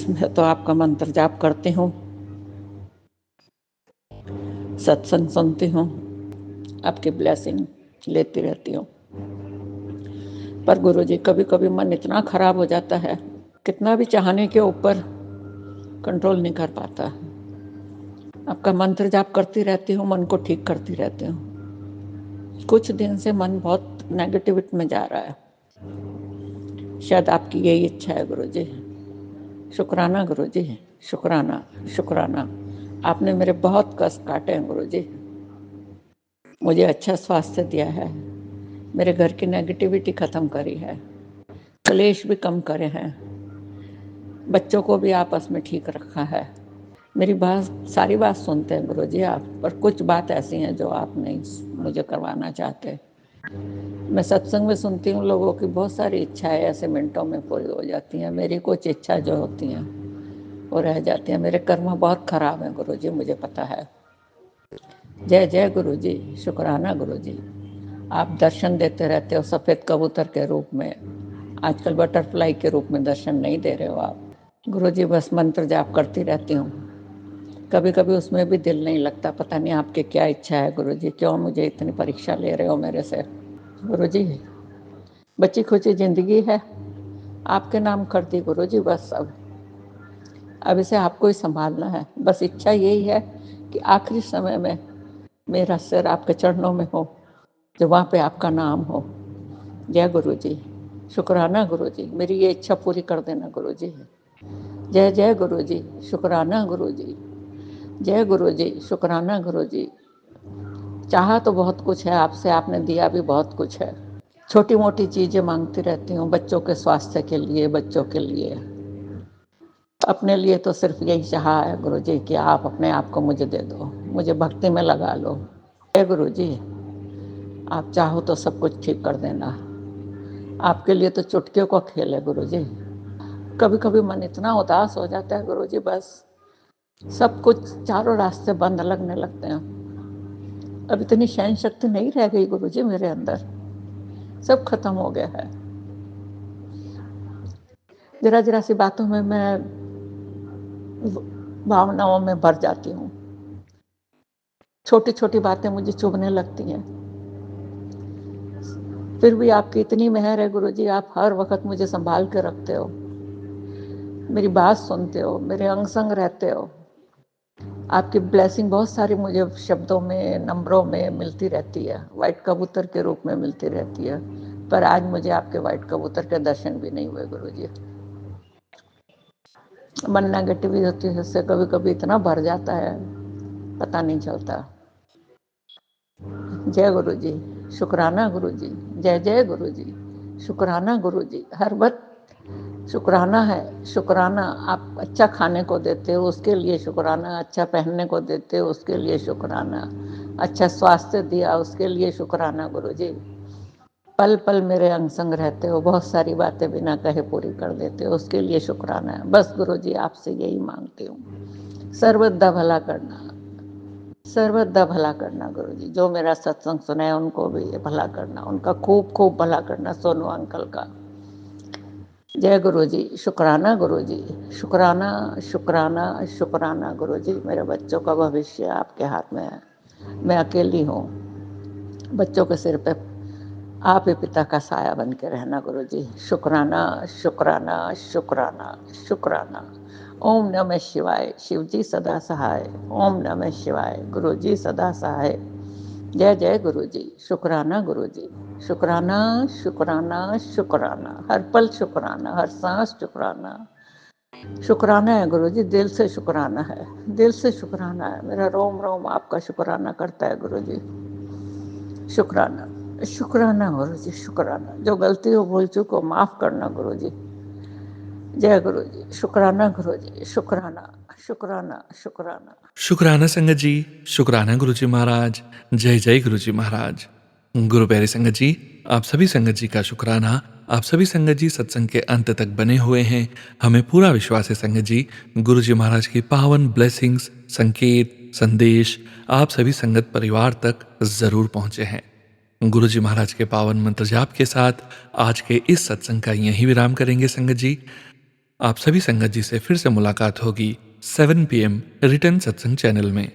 मैं तो आपका मंत्र जाप करती हूँ, सत्संग सुनती हूँ, आपकी ब्लेसिंग लेती रहती हूँ। पर गुरुजी कभी कभी मन इतना खराब हो जाता है, कितना भी चाहने के ऊपर कंट्रोल नहीं कर पाता। आपका मंत्र जाप करती रहती हूँ, मन को ठीक करती रहती हूँ। कुछ दिन से मन बहुत नेगेटिविटी में जा रहा है, शायद आपकी यही इच्छा है गुरुजी। शुक्राना गुरुजी, शुक्राना शुक्राना। आपने मेरे बहुत कष्ट काटे हैं गुरुजी, मुझे अच्छा स्वास्थ्य दिया है, मेरे घर की नेगेटिविटी खत्म करी है, क्लेश भी कम करे हैं, बच्चों को भी आपस में ठीक रखा है। मेरी सारी बात सुनते हैं गुरुजी आप, पर कुछ बात ऐसी हैं जो आप नहीं मुझे करवाना चाहते। मैं सत्संग में सुनती हूँ लोगों की बहुत सारी इच्छाएं ऐसे मिनटों में पूरी हो जाती हैं, मेरी कुछ इच्छा जो होती हैं वो रह जाती हैं। मेरे कर्म बहुत खराब हैं गुरुजी, मुझे पता है। जय जय गुरुजी, शुक्राना गुरुजी। आप दर्शन देते रहते हो सफ़ेद कबूतर के रूप में, आजकल बटरफ्लाई के रूप में दर्शन नहीं दे रहे हो आप गुरुजी। बस मंत्र जाप करती रहती हूँ, कभी कभी उसमें भी दिल नहीं लगता। पता नहीं आपकी क्या इच्छा है गुरुजी, क्यों मुझे इतनी परीक्षा ले रहे हो मेरे से गुरुजी। बच्ची खुची जिंदगी है, आपके नाम कर दी गुरुजी। बस अब इसे आपको ही संभालना है। बस इच्छा यही है कि आखिरी समय में मेरा सिर आपके चरणों में हो, जो वहाँ पे आपका नाम हो। जय गुरुजी, शुक्राना गुरुजी, मेरी ये इच्छा पूरी कर देना गुरुजी। जय जय गुरुजी, शुक्राना गुरुजी, जय गुरुजी, शुक्राना गुरुजी। चाहा तो बहुत कुछ है आपसे, आपने दिया भी बहुत कुछ है। छोटी मोटी चीज़ें मांगती रहती हूँ, बच्चों के स्वास्थ्य के लिए, बच्चों के लिए। अपने लिए तो सिर्फ यही चाहा है गुरुजी कि आप अपने आप को मुझे दे दो, मुझे भक्ति में लगा लो। जय गुरुजी, आप चाहो तो सब कुछ ठीक कर देना। आपके लिए तो चुटकियों का खेल है गुरुजी। कभी कभी मन इतना उदास हो जाता है गुरुजी, बस सब कुछ चारों रास्ते बंद लगने लगते हैं। अब इतनी सहन शक्ति नहीं रह गई गुरुजी मेरे अंदर, सब खत्म हो गया है। जरा जरा सी बातों में मैं भावनाओं में भर जाती हूँ, छोटी छोटी बातें मुझे चुभने लगती हैं। फिर भी आपकी इतनी मेहर है गुरुजी, आप हर वक्त मुझे संभाल के रखते हो, मेरी बात सुनते हो, मेरे अंग संग रहते हो। आपकी ब्लेसिंग बहुत सारी मुझे शब्दों में, नंबरों में मिलती रहती है, वाइट कबूतर के रूप में मिलती रहती है। पर आज मुझे आपके वाइट कबूतर के दर्शन भी नहीं हुए गुरुजी। मन नेगेटिविटी से कभी कभी इतना भर जाता है, पता नहीं चलता। जय गुरुजी, शुक्राना गुरुजी, जय जय गुरुजी, शुक्राना गुरुजी। हर वक्त शुक्राना है, शुक्राना। आप अच्छा खाने को देते हो उसके लिए शुक्राना, अच्छा पहनने को देते हो उसके लिए शुक्राना, अच्छा स्वास्थ्य दिया उसके लिए शुक्राना गुरुजी। पल पल मेरे अंग संग रहते हो, बहुत सारी बातें बिना कहे पूरी कर देते हो, उसके लिए शुक्राना है। बस गुरुजी आपसे यही मांगती हूँ, सर्वदा भला करना, सर्वदा भला करना गुरुजी। जो मेरा सत्संग सुना है उनको भी भला करना, उनका खूब खूब भला करना, सोनू अंकल का। जय गुरुजी, शुक्राना गुरुजी, शुक्राना शुक्राना शुक्राना गुरुजी। मेरे बच्चों का भविष्य आपके हाथ में है, मैं अकेली हूँ। बच्चों के सिर पे आप ही पिता का साया बन के रहना गुरुजी। शुक्राना शुक्राना शुक्राना शुक्राना। ओम नमः शिवाय, शिवजी सदा सहाय। ओम नमः शिवाय, गुरुजी सदा सहाय। जय जय गुरुजी, शुक्राना गुरुजी, शुक्राना शुक्राना शुक्राना। हर पल शुक्राना, हर सांस शुक्राना। शुक्राना है गुरुजी, दिल से शुक्राना है, दिल से शुक्राना है। मेरा रोम रोम आपका शुक्राना करता है गुरुजी। शुक्राना शुक्राना गुरुजी, शुक्राना। जो गलती हो भूल चूक को माफ़ करना गुरुजी। जय गुरुजी, शुक्राना गुरुजी, शुक्राना शुक्राना शुक्राना। शुक्राना संगत जी, शुक्राना गुरुजी महाराज। जय जय गुरुजी महाराज। गुरु प्यारे संगत जी, आप सभी संगत जी का शुक्राना आप सभी संगत जी सत्संग के अंत तक बने हुए हैं। हमें पूरा विश्वास है संगत जी, गुरु जी महाराज की पावन ब्लेसिंग्स, संकेत, संदेश आप सभी संगत परिवार तक जरूर पहुंचे हैं। गुरु जी महाराज के पावन मंत्र जाप के साथ आज के इस सत्संग का यहीं विराम करेंगे संगत जी। आप सभी संगत जी से फिर से मुलाकात होगी 7 PM रिटर्न सत्संग चैनल में।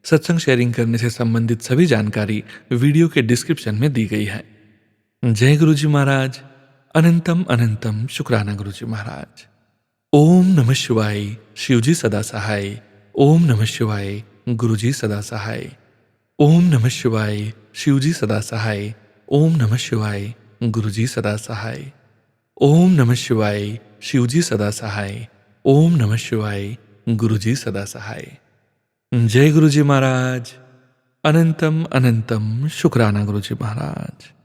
सत्संग शेयरिंग करने से संबंधित सभी जानकारी वीडियो के डिस्क्रिप्शन में दी गई है। जय गुरु जी महाराज। अनंतम अनंतम शुक्राना गुरु जी महाराज। ओम नमः शिवाय। शिवजी सदा सहाय। ओम नमः शिवाय। गुरु जी सदा सहाय। ओम नमः शिवाय। शिवजी सदा सहाय। ओम नमः शिवाय। गुरु जी सदा सहाय। ओम नमः शिवाय। शिवजी सदा सहाय। ओम नमः शिवाय। गुरु जी सदा सहाय। जय गुरु जी महाराज। अनंतम अनंतम शुक्राना गुरु जी महाराज।